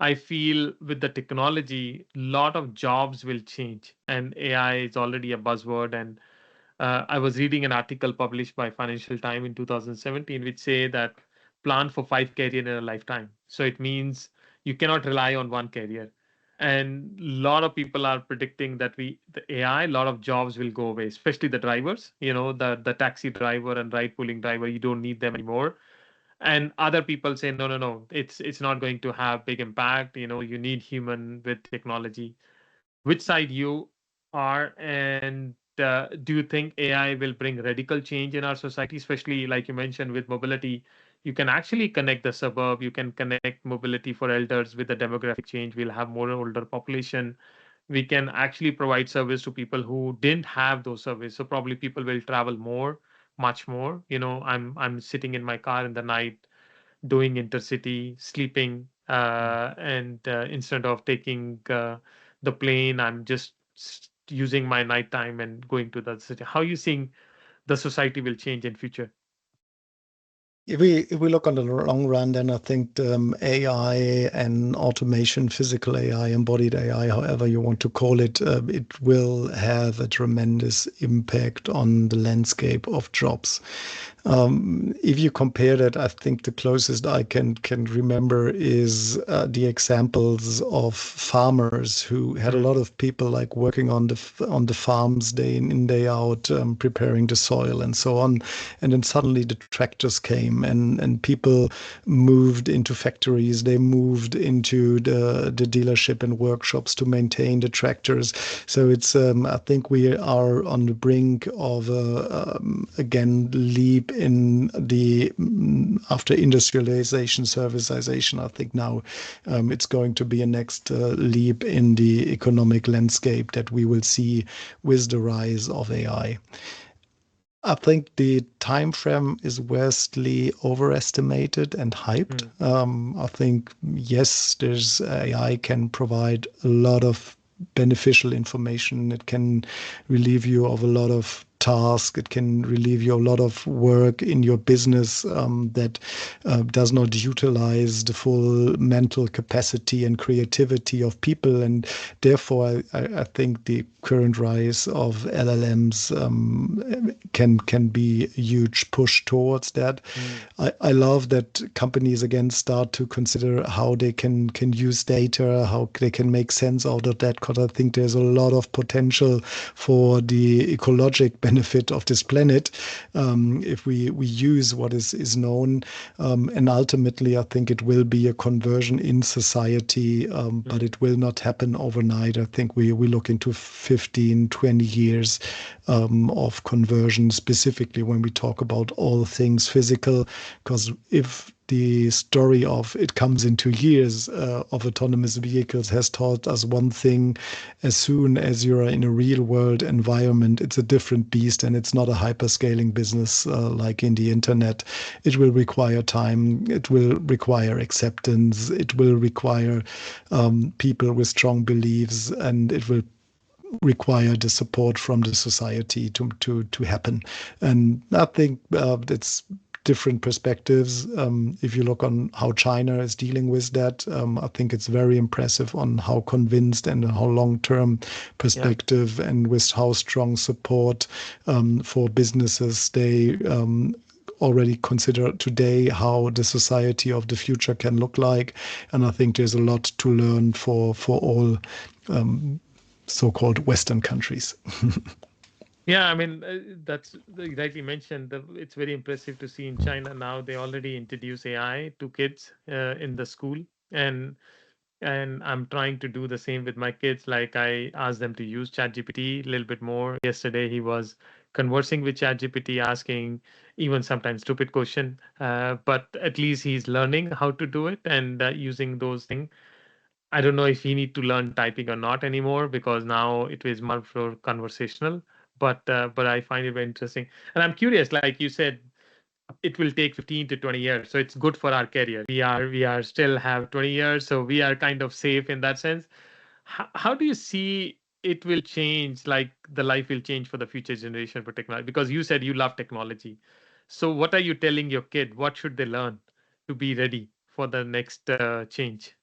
I feel, with the technology, a lot of jobs will change, and AI is already a buzzword. And I was reading an article published by Financial Times in 2017, which say that plan for 5 career in a lifetime. So it means you cannot rely on one career. And a lot of people are predicting that the AI, a lot of jobs will go away, especially the drivers, the taxi driver and ride pooling driver, you don't need them anymore. And other people say, no, no, no, it's not going to have big impact. You need human with technology. Which side you are, and do you think AI will bring radical change in our society, especially like you mentioned with mobility? You can actually connect the suburb, you can connect mobility for elders with the demographic change. We'll have more older population. We can actually provide service to people who didn't have those services. So probably people will travel more, much more. I'm sitting in my car in the night doing intercity, sleeping, and instead of taking the plane, I'm just using my nighttime and going to the city. How are you seeing the society will change in future? If we look on the long run, then I think AI and automation, physical AI, embodied AI, however you want to call it, it will have a tremendous impact on the landscape of jobs. If you compare that, I think the closest I can remember is the examples of farmers who had a lot of people like working on the farms day in day out, preparing the soil and so on, and then suddenly the tractors came and people moved into factories. They moved into the dealership and workshops to maintain the tractors. So it's I think we are on the brink of again leap in the after industrialization, servicization. I think now it's going to be a next leap in the economic landscape that we will see with the rise of AI. I think the time frame is vastly overestimated and hyped. I think, yes, there's AI can provide a lot of beneficial information. It can relieve you of a lot of tasks. It can relieve you a lot of work in your business that does not utilize the full mental capacity and creativity of people. And therefore, I think the current rise of LLMs can be a huge push towards that. I love that companies again start to consider how they can use data, how they can make sense out of that, because I think there's a lot of potential for the ecologic benefit of this planet if we use what is known. And ultimately, I think it will be a conversion in society, but it will not happen overnight. I think we look into 15, 20 years of conversion, specifically when we talk about all things physical, because if the story of it comes in 2 years of autonomous vehicles has taught us one thing: as soon as you're in a real world environment, it's a different beast, and it's not a hyperscaling business like in the internet. It will require time, it will require acceptance, it will require people with strong beliefs, and it will require the support from the society to happen. And I think it's different perspectives. If you look on how China is dealing with that, I think it's very impressive on how convinced and how long-term perspective and with how strong support for businesses they already consider today how the society of the future can look like. And I think there's a lot to learn for all so-called Western countries. Yeah, I mean, that's rightly mentioned. It's very impressive to see in China now they already introduce AI to kids in the school, and I'm trying to do the same with my kids. Like I asked them to use ChatGPT a little bit more. Yesterday he was conversing with ChatGPT, asking even sometimes stupid question, but at least he's learning how to do it and using those things. I don't know if he need to learn typing or not anymore because now it is more for conversational. But I find it very interesting, and I'm curious. Like you said, it will take 15 to 20 years, so it's good for our career. We are still have 20 years, so we are kind of safe in that sense. How do you see it will change? Like the life will change for the future generation for technology, because you said you love technology. So what are you telling your kid? What should they learn to be ready for the next change?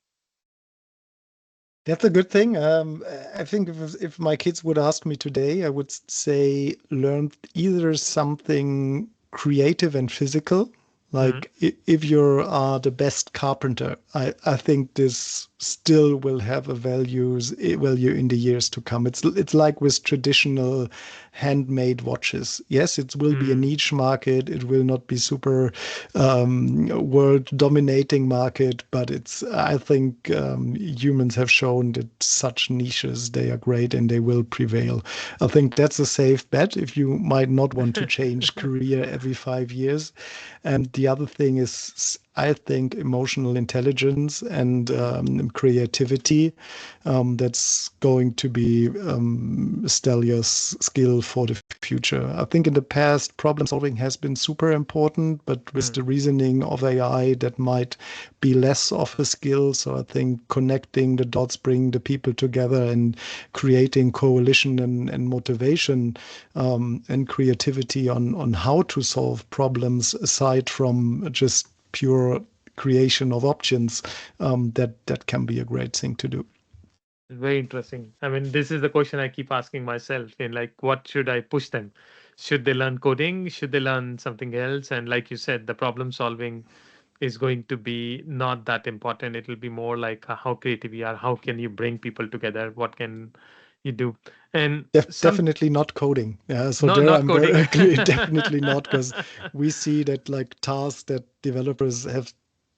That's a good thing. I think if my kids would ask me today, I would say learn either something creative and physical. Mhm. Like if you are the best carpenter, I think this still will have a value in the years to come. It's like with traditional handmade watches. Yes, it will be a Mm. niche market. It will not be super world dominating market, but I think humans have shown that such niches, they are great and they will prevail. I think that's a safe bet if you might not want to change career every 5 years. And the other thing is, I think, emotional intelligence and Mm. creativity. That's going to be Stelia's skill for the future. I think in the past, problem solving has been super important, but with Mm. the reasoning of AI, that might be less of a skill. So I think connecting the dots, bringing the people together, and creating coalition and motivation and creativity on how to solve problems aside from just pure creation of options, that can be a great thing to do. Very interesting. I mean, this is the question I keep asking myself in like, what should I push them? Should they learn coding? Should they learn something else? And like you said, the problem solving is going to be not that important. It will be more like how creative you are. How can you bring people together? What can you do? And some, Definitely not coding. Yeah, so no, there not I'm very coding. clear, definitely not, because we see that like tasks that developers have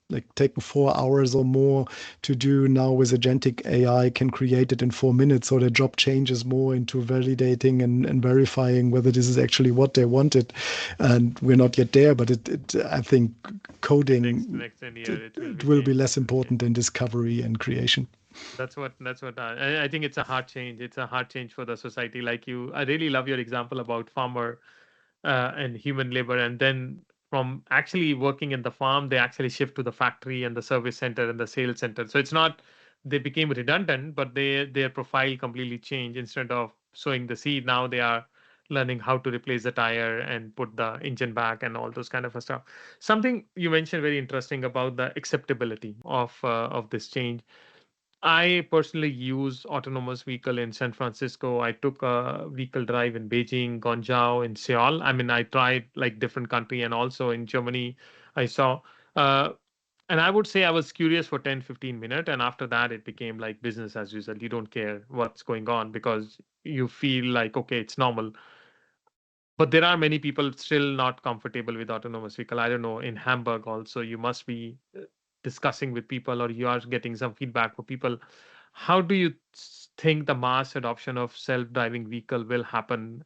like taken 4 hours or more to do now with agentic AI can create it in 4 minutes. So the job changes more into validating and verifying whether this is actually what they wanted. And we're not yet there, but I think coding Next 10 year, it, it will it be will be changed. less It will change. important than discovery and creation. That's what I think it's a hard change. It's a hard change for the society. Like you, I really love your example about farmer and human labor, and then from actually working in the farm, they actually shift to the factory and the service center and the sales center. So it's not they became redundant, but their profile completely changed. Instead of sowing the seed, now they are learning how to replace the tire and put the engine back and all those kind of stuff. Something you mentioned very interesting about the acceptability of this change. I personally use autonomous vehicle in San Francisco. I took a vehicle drive in Beijing, Guangzhou, in Seoul. I mean, I tried like different country, and also in Germany, I saw. Uh, and I would say I was curious for 10, 15 minutes. And after that, it became like business as usual. You don't care what's going on because you feel like, okay, it's normal. But there are many people still not comfortable with autonomous vehicle. I don't know, in Hamburg also, you must be discussing with people or you are getting some feedback for people. How do you think the mass adoption of self-driving vehicle will happen,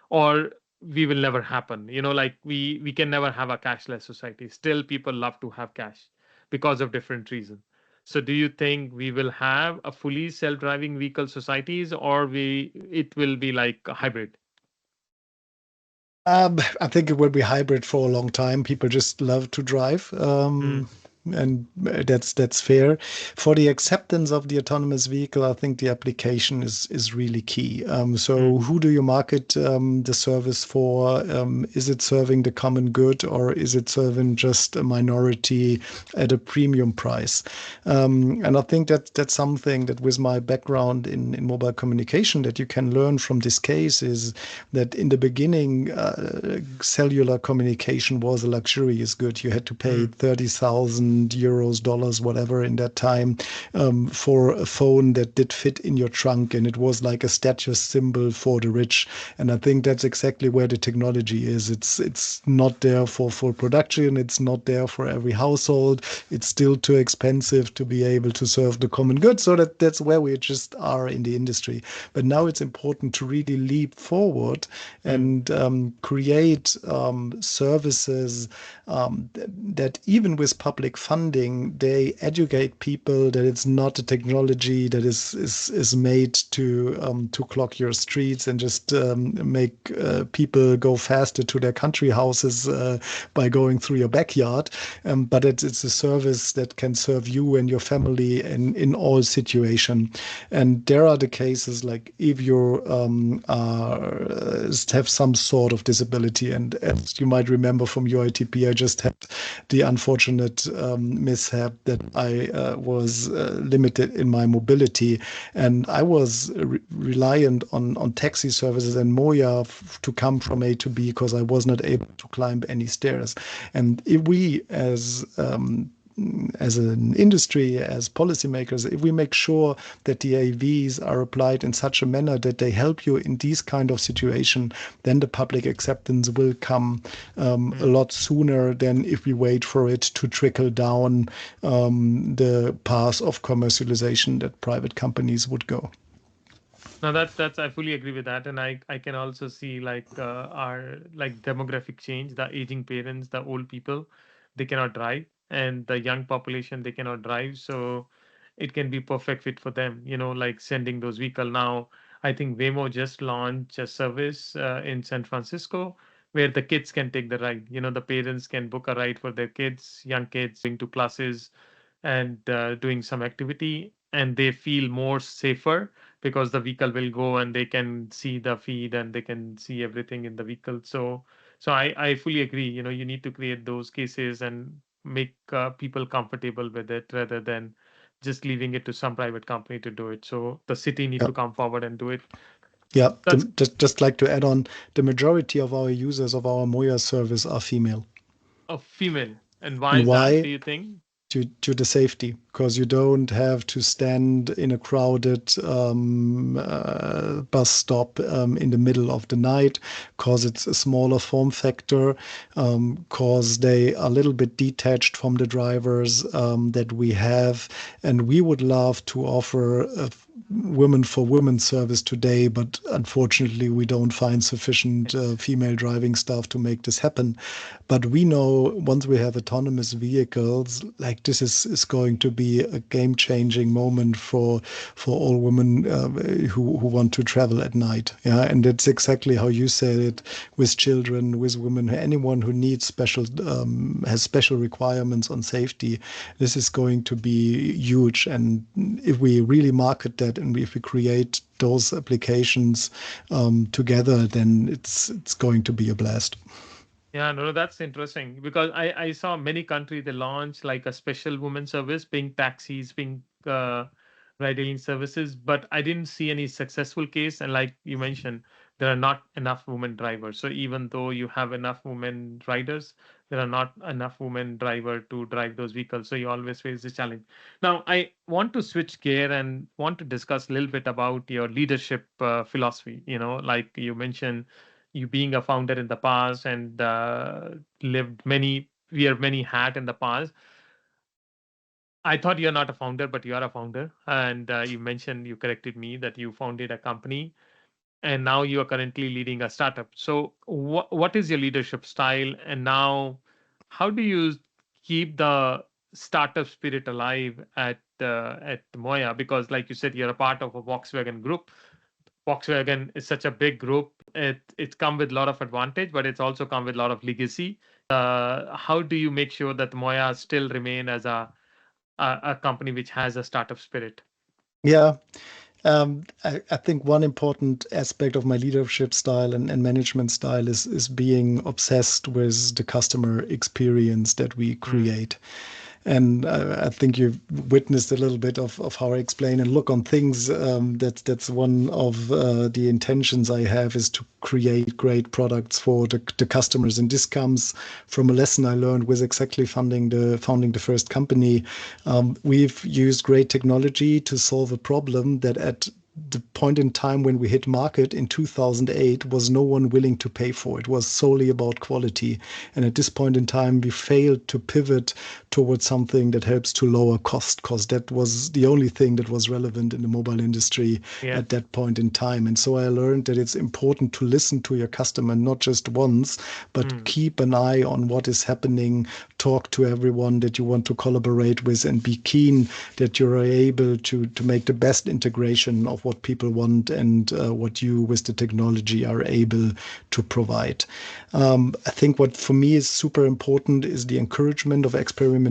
or we will never happen? Like we can never have a cashless society. Still, people love to have cash because of different reasons. So, do you think we will have a fully self-driving vehicle societies, or we it will be like a hybrid? I think it will be hybrid for a long time. People just love to drive. Mm. and that's fair. For the acceptance of the autonomous vehicle, I think the application is really key. So who do you market the service for? Is it serving the common good, or is it serving just a minority at a premium price? And I think that that's something that, with my background in mobile communication, that you can learn from this case, is that in the beginning, cellular communication was a luxurious good. You had to pay 30,000 euros, dollars, whatever in that time, for a phone that did fit in your trunk, and it was like a status symbol for the rich. And I think that's exactly where the technology is. It's not there for full production. It's not there for every household. It's still too expensive to be able to serve the common good. So that's where we just are in the industry. But now it's important to really leap forward and create services that, even with public funding, they educate people that it's not a technology that is made to clog your streets and just make people go faster to their country houses by going through your backyard. But it's a service that can serve you and your family in all situation. And there are the cases like if you have some sort of disability, and as you might remember from your ITP, I just had the unfortunate mishap that I was limited in my mobility, and I was reliant on taxi services and MOIA to come from A to B because I was not able to climb any stairs. And if we, as an industry, as policymakers, if we make sure that the AVs are applied in such a manner that they help you in these kind of situation, then the public acceptance will come a lot sooner than if we wait for it to trickle down the path of commercialization that private companies would go. No, that's I fully agree with that, and I can also see like our like demographic change, the aging parents, the old people, they cannot drive, and the young population they cannot drive, so it can be perfect fit for them. Like sending those vehicle now. I think Waymo just launched a service in San Francisco where the kids can take the ride. The parents can book a ride for their kids, young kids, going to classes and doing some activity, and they feel more safer because the vehicle will go and they can see the feed and they can see everything in the vehicle. So I fully agree. You need to create those cases and make people comfortable with it rather than just leaving it to some private company to do it. So the city need Yeah. to come forward and do it. Yeah, That's just like to add on, the majority of our users of our MOIA service are female. a female. And why And is that, why? do you think? To the safety, because you don't have to stand in a crowded bus stop in the middle of the night, because it's a smaller form factor, because they are a little bit detached from the drivers that we have. And we would love to offer a women for women service today, but unfortunately we don't find sufficient female driving staff to make this happen. But we know once we have autonomous vehicles, like this is going to be a game-changing moment for all women who want to travel at night. Yeah, and that's exactly how you said it, with children, with women, anyone who needs has special requirements on safety. This is going to be huge, and if we really market that and if we create those applications together, then it's going to be a blast. Yeah, no, that's interesting because I saw many countries they launch like a special women service, being taxis, being ride-hailing services, but I didn't see any successful case. And like you mentioned, there are not enough women drivers. So even though you have enough women riders, there are not enough women driver to drive those vehicles. So you always face this challenge. Now, I want to switch gear and want to discuss a little bit about your leadership philosophy. Like you mentioned you being a founder in the past and lived wear many hat in the past. I thought you're not a founder, but you are a founder. And you corrected me that you founded a company and now you are currently leading a startup. So what is your leadership style? And now how do you keep the startup spirit alive at MOIA? Because like you said, you're a part of a Volkswagen group. Volkswagen is such a big group. It's come with a lot of advantage, but it's also come with a lot of legacy. how do you make sure that MOIA still remain as a company which has a startup spirit? Yeah. I think one important aspect of my leadership style and management style is being obsessed with the customer experience that we create. And I think you've witnessed a little bit of how I explain and look on things. That's one of the intentions I have, is to create great products for the customers. And this comes from a lesson I learned with exactly founding the first company. We've used great technology to solve a problem that at the point in time when we hit market in 2008 was no one willing to pay for. It was solely about quality. And at this point in time, we failed to pivot towards something that helps to lower cost, because that was the only thing that was relevant in the mobile industry at that point in time. And so I learned that it's important to listen to your customer, not just once, but keep an eye on what is happening, talk to everyone that you want to collaborate with, and be keen that you're able to make the best integration of what people want and what you with the technology are able to provide. I think what for me is super important is the encouragement of experimentation.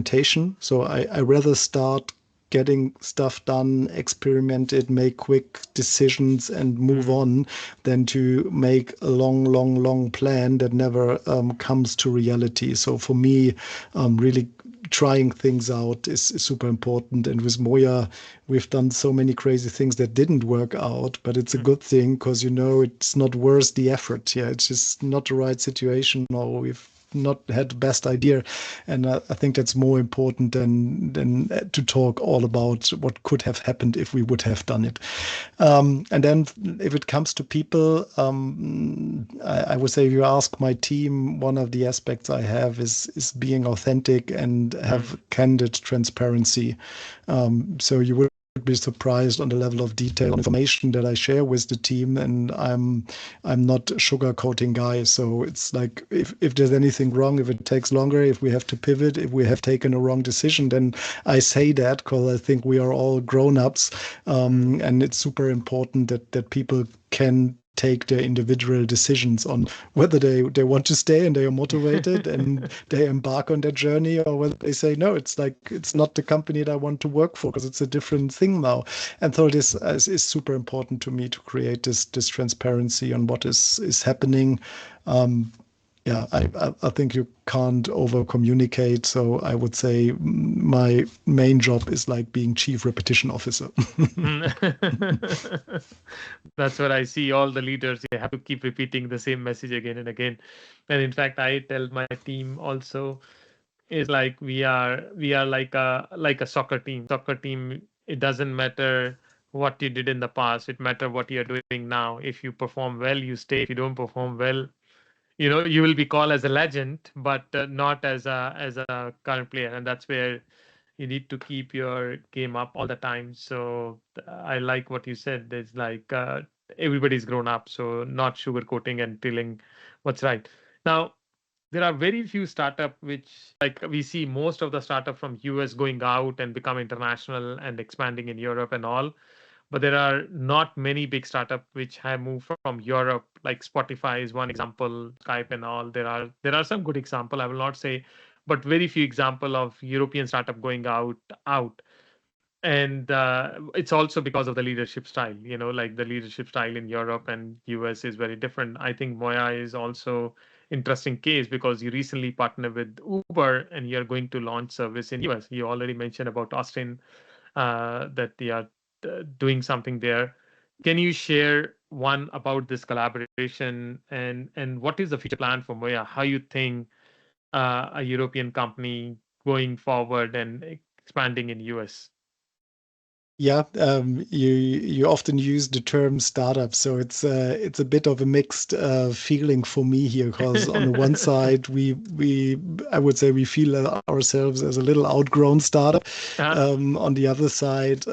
So I rather start getting stuff done, experiment it, make quick decisions and move on, than to make a long plan that never comes to reality. So for me, really trying things out is super important. And with MOIA, we've done so many crazy things that didn't work out, but it's a good thing, because it's not worth the effort. Yeah, it's just not the right situation, or we've not had the best idea. And I think that's more important than to talk all about what could have happened if we would have done it. And then if it comes to people, I would say, if you ask my team, one of the aspects I have is being authentic and have candid transparency. So you would be surprised on the level of detail and information that I share with the team, and I'm not a sugarcoating guy. So it's like, if there's anything wrong, if it takes longer, if we have to pivot, if we have taken a wrong decision, then I say that, because I think we are all grown-ups, and it's super important that people can take their individual decisions on whether they want to stay and they are motivated and they embark on their journey, or whether they say, no, it's not the company that I want to work for, because it's a different thing now. And so this is super important to me, to create this transparency on what is happening. Yeah, I think you can't over communicate. So I would say my main job is like being chief repetition officer. That's what I see. All the leaders, they have to keep repeating the same message again and again. And in fact, I tell my team also, is like, we are like a soccer team. Soccer team, it doesn't matter what you did in the past. It matters what you're doing now. If you perform well, you stay. If you don't perform well, you will be called as a legend, but not as a current player. And that's where you need to keep your game up all the time. So I like what you said. There's like, everybody's grown up, so not sugarcoating and telling what's right. Now, there are very few startup which, like, we see most of the startup from US going out and become international and expanding in Europe and all. But there are not many big startup which have moved from Europe. Like Spotify is one example, Skype and all. There are some good example, I will not say, but very few example of European startup going out. And it's also because of the leadership style. Like the leadership style in Europe and US is very different. I think MOIA is also interesting case, because you recently partnered with Uber and you're going to launch service in US. You already mentioned about Austin, that they are doing something there. Can you share one about this collaboration, and what is the future plan for MOIA? How you think a European company going forward and expanding in US? Yeah, you often use the term startup, so it's a bit of a mixed feeling for me here, because on the one side we I would say we feel ourselves as a little outgrown startup. On the other side,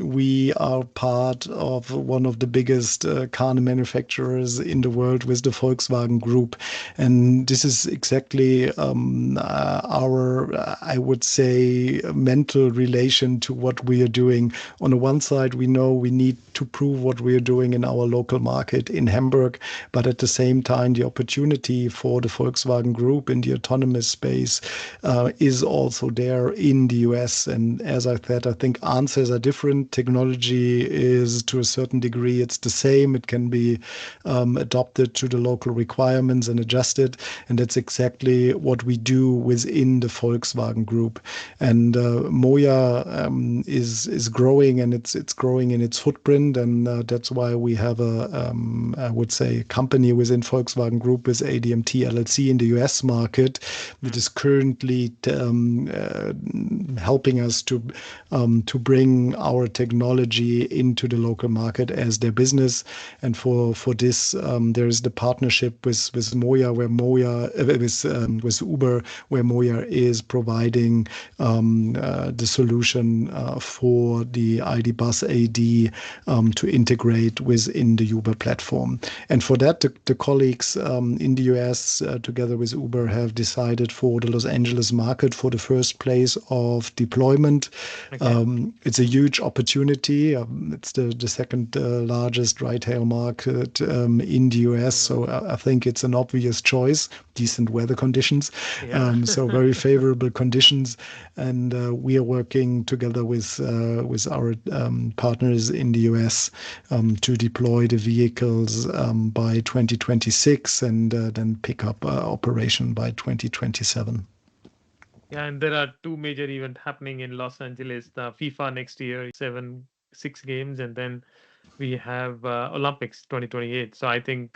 we are part of one of the biggest car manufacturers in the world with the Volkswagen Group, and this is exactly our, I would say, mental relation to what we are doing. on the one side, we know we need to prove what we're doing in our local market in Hamburg, but at the same time, the opportunity for the Volkswagen Group in the autonomous space is also there in the US. And as I said, I think answers are different. Technology is to a certain degree, it's the same. It can be adopted to the local requirements and adjusted. And that's exactly what we do within the Volkswagen Group. And MOIA is growing, and it's growing in its footprint. And that's why we have I would say, company within Volkswagen Group with ADMT LLC in the US market that is currently helping us to bring our technology into the local market as their business. And for this, there is the partnership with MOIA, where MOIA with Uber, where MOIA is providing the solution for the ID. Bus AD to integrate within the Uber platform. And for that, the colleagues in the US, together with Uber, have decided for the Los Angeles market for the first place of deployment. Okay. It's a huge opportunity. It's the second largest ride-hail market in the US. So I think it's an obvious choice. Decent weather conditions. Yeah. So very favorable conditions. And we are working together with our partners in the US to deploy the vehicles by 2026 and then pick up operation by 2027. Yeah, and there are two major events happening in Los Angeles. The FIFA next year, 6 games, and then we have Olympics 2028. So I think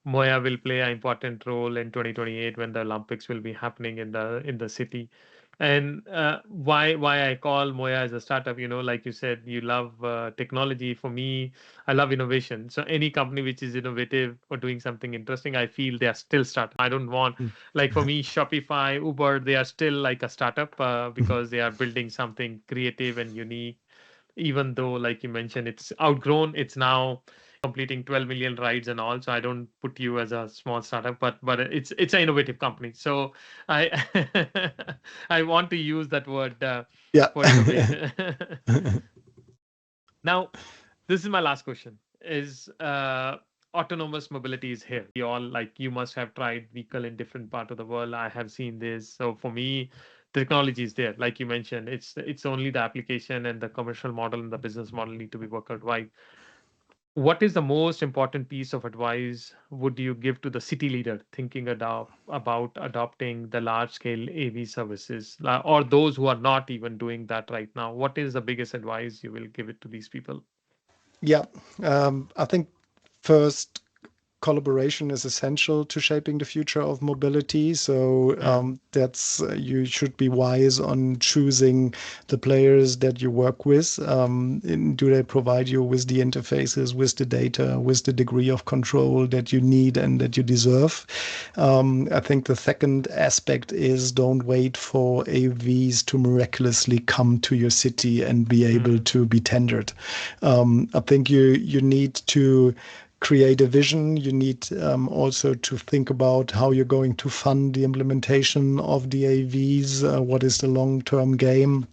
MOIA will play an important role in 2028 when the Olympics will be happening in the city. And why I call MOIA as a startup, like you said, you love technology. For me, I love innovation. So any company which is innovative or doing something interesting, I feel they are still startup. I don't want, like for me, Shopify, Uber, they are still like a startup because they are building something creative and unique. Even though, like you mentioned, it's outgrown, it's now completing 12 million rides and all. So I don't put you as a small startup, but it's an innovative company. So I I want to use that word for innovation. Now, this is my last question. Is autonomous mobility is here? You all, like, you must have tried vehicle in different part of the world. I have seen this. So for me, technology is there. Like you mentioned, it's only the application and the commercial model and the business model need to be worked out right. What is the most important piece of advice would you give to the city leader thinking about adopting the large scale AV services, or those who are not even doing that right now? What is the biggest advice you will give it to these people? Yeah, I think first, collaboration is essential to shaping the future of mobility. So that's you should be wise on choosing the players that you work with. Do they provide you with the interfaces, with the data, with the degree of control that you need and that you deserve? I think the second aspect is don't wait for AVs to miraculously come to your city and be able to be tendered. I think you need to create a vision. You need also to think about how you're going to fund the implementation of the AVs, what is the long-term game,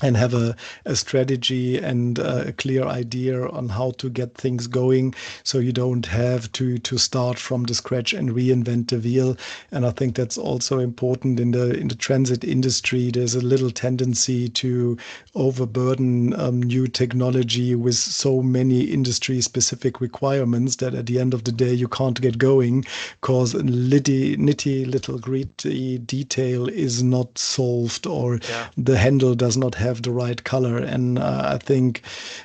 and have a strategy and a clear idea on how to get things going, so you don't have to start from the scratch and reinvent the wheel. And I think that's also important in the transit industry. There's a little tendency to overburden new technology with so many industry specific requirements that at the end of the day you can't get going because nitty little gritty detail is not solved, or the handle does not have the right color. And I think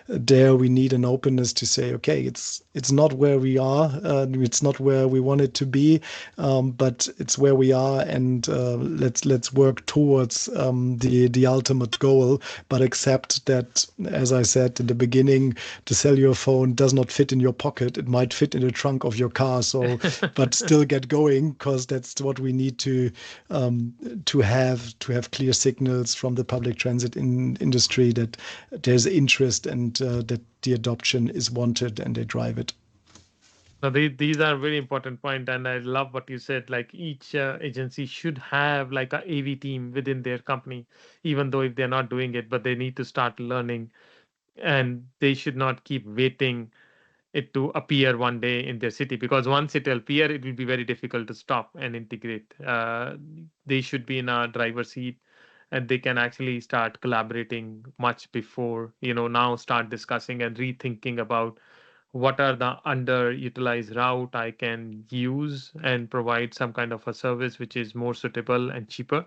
there we need an openness to say, okay, it's not where we are, it's not where we want it to be, but it's where we are, and let's work towards the ultimate goal. But accept that, as I said in the beginning, the cellular phone does not fit in your pocket. It might fit in the trunk of your car. So, but still get going, because that's what we need to have clear signals from the public transit industry that there's interest and that the adoption is wanted and they drive it. Now, these are very important point, and I love what you said. Like each agency should have like a AV team within their company, even though if they're not doing it, but they need to start learning and they should not keep waiting it to appear one day in their city, because once it will appear, it will be very difficult to stop and integrate. They should be in a driver's seat, and they can actually start collaborating much before, now start discussing and rethinking about what are the underutilized route I can use and provide some kind of a service which is more suitable and cheaper,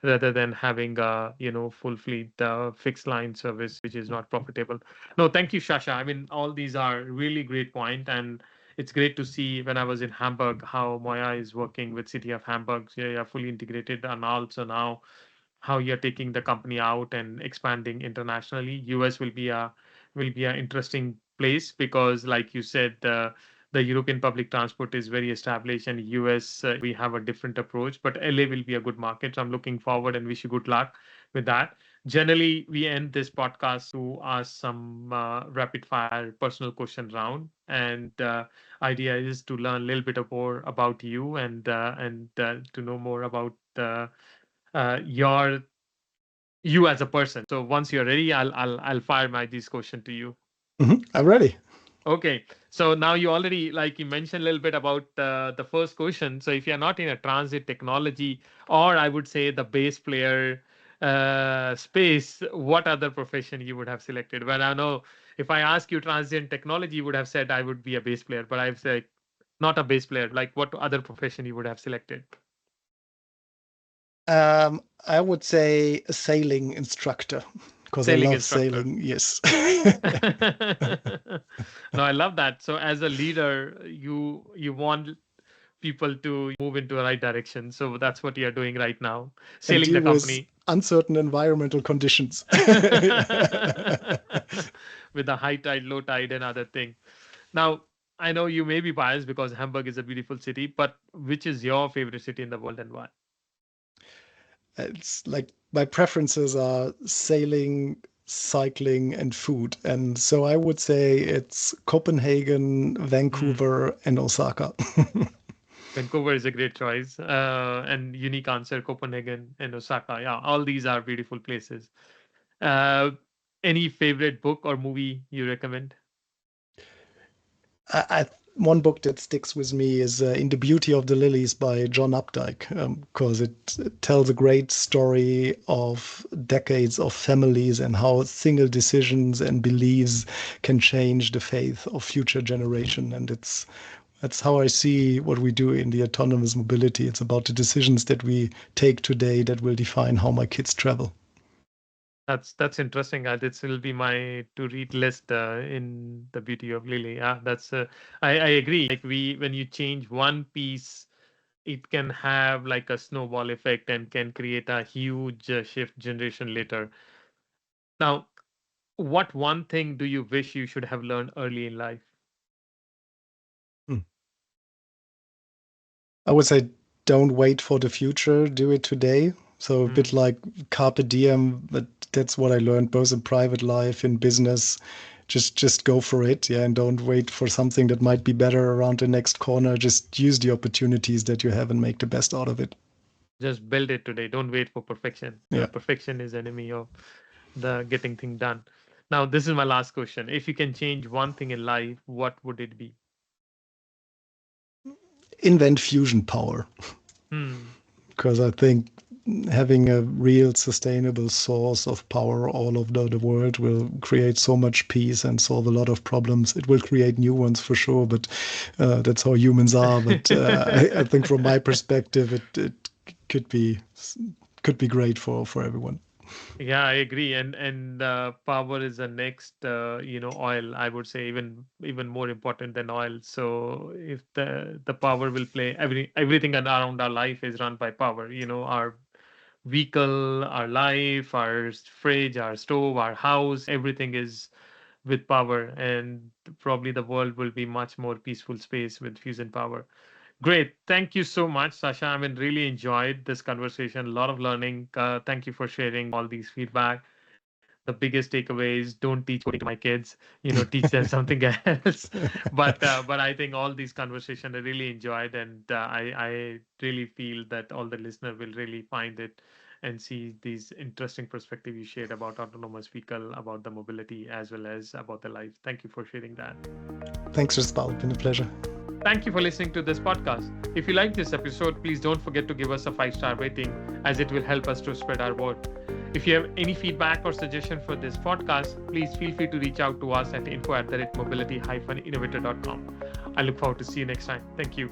rather than having a full fleet fixed line service which is not profitable. No, thank you, Shasha. I mean, all these are really great point, and it's great to see when I was in Hamburg how MOIA is working with City of Hamburg. They are fully integrated, and also now how you're taking the company out and expanding internationally. US will be a interesting place, because, like you said, the European public transport is very established, and US, we have a different approach. But LA will be a good market, so I'm looking forward and wish you good luck with that. Generally, we end this podcast to ask some rapid fire personal question round, and idea is to learn a little bit more about you, and to know more about your you as a person. So once you're ready, I'll fire my this question to you. I'm ready. Okay. So now you already, like you mentioned a little bit about the first question. So if you're not in a transit technology, or I would say the bass player space, what other profession you would have selected? Well, I know if I ask you transit technology, you would have said I would be a bass player, but I've said not a bass player. Like, what other profession you would have selected? I would say a sailing instructor because I Sailing love instructor. sailing. Yes. No, I love that. So as a leader, you want people to move into the right direction. So that's what you're doing right now, And sailing the deal with company uncertain environmental conditions. with the high tide, low tide, and other thing. Now, I know you may be biased because Hamburg is a beautiful city, but which is your favorite city in the world and why? It's like my preferences are sailing, cycling, and food. And so I would say it's Copenhagen, Hmm. Vancouver, and Osaka. Vancouver is a great choice, and unique answer. Copenhagen and Osaka. Yeah, all these are beautiful places. Uh, any favorite book or movie you recommend? One book that sticks with me is In the Beauty of the Lilies by John Updike, because it tells a great story of decades of families and how single decisions and beliefs can change the faith of future generation. And that's how I see what we do in the autonomous mobility. It's about the decisions that we take today that will define how my kids travel. That's interesting. This will be my to read list in the Beauty of Lily. Yeah, that's I agree. Like when you change one piece, it can have like a snowball effect and can create a huge shift generation later. Now, what one thing do you wish you should have learned early in life? Hmm. I would say don't wait for the future, do it today. So a bit Hmm. like carpe diem, but that's what I learned both in private life, in business. Just go for it, yeah, and don't wait for something that might be better around the next corner. Just use the opportunities that you have and make the best out of it. Just build it today. Don't wait for perfection. Yeah. Perfection is enemy of the getting thing done. Now, this is my last question. If you can change one thing in life, what would it be? Invent fusion power, Hmm. because I think having a real sustainable source of power all over the world will create so much peace and solve a lot of problems. It will create new ones for sure, but that's how humans are. But I think from my perspective, it could be could be great for everyone. Yeah, I agree. And power is the next, oil. I would say even more important than oil. So if the power will play everything around our life is run by power. Our vehicle, our life, our fridge, our stove, our house, everything is with power, and probably the world will be much more peaceful space with fusion power. Great. Thank you so much, Sasha. I mean, really enjoyed this conversation. A lot of learning. Thank you for sharing all these feedback. The biggest takeaway is don't teach coding to my kids. Teach them something else. But I think all these conversations I really enjoyed, and I really feel that all the listener will really find it and see these interesting perspective you shared about autonomous vehicle, about the mobility, as well as about the life. Thank you for sharing that. Thanks, Jasper. It's been a pleasure. Thank you for listening to this podcast. If you like this episode, please don't forget to give us a 5-star rating, as it will help us to spread our word. If you have any feedback or suggestion for this podcast, please feel free to reach out to us at info@mobility-innovator.com. I look forward to see you next time. Thank you.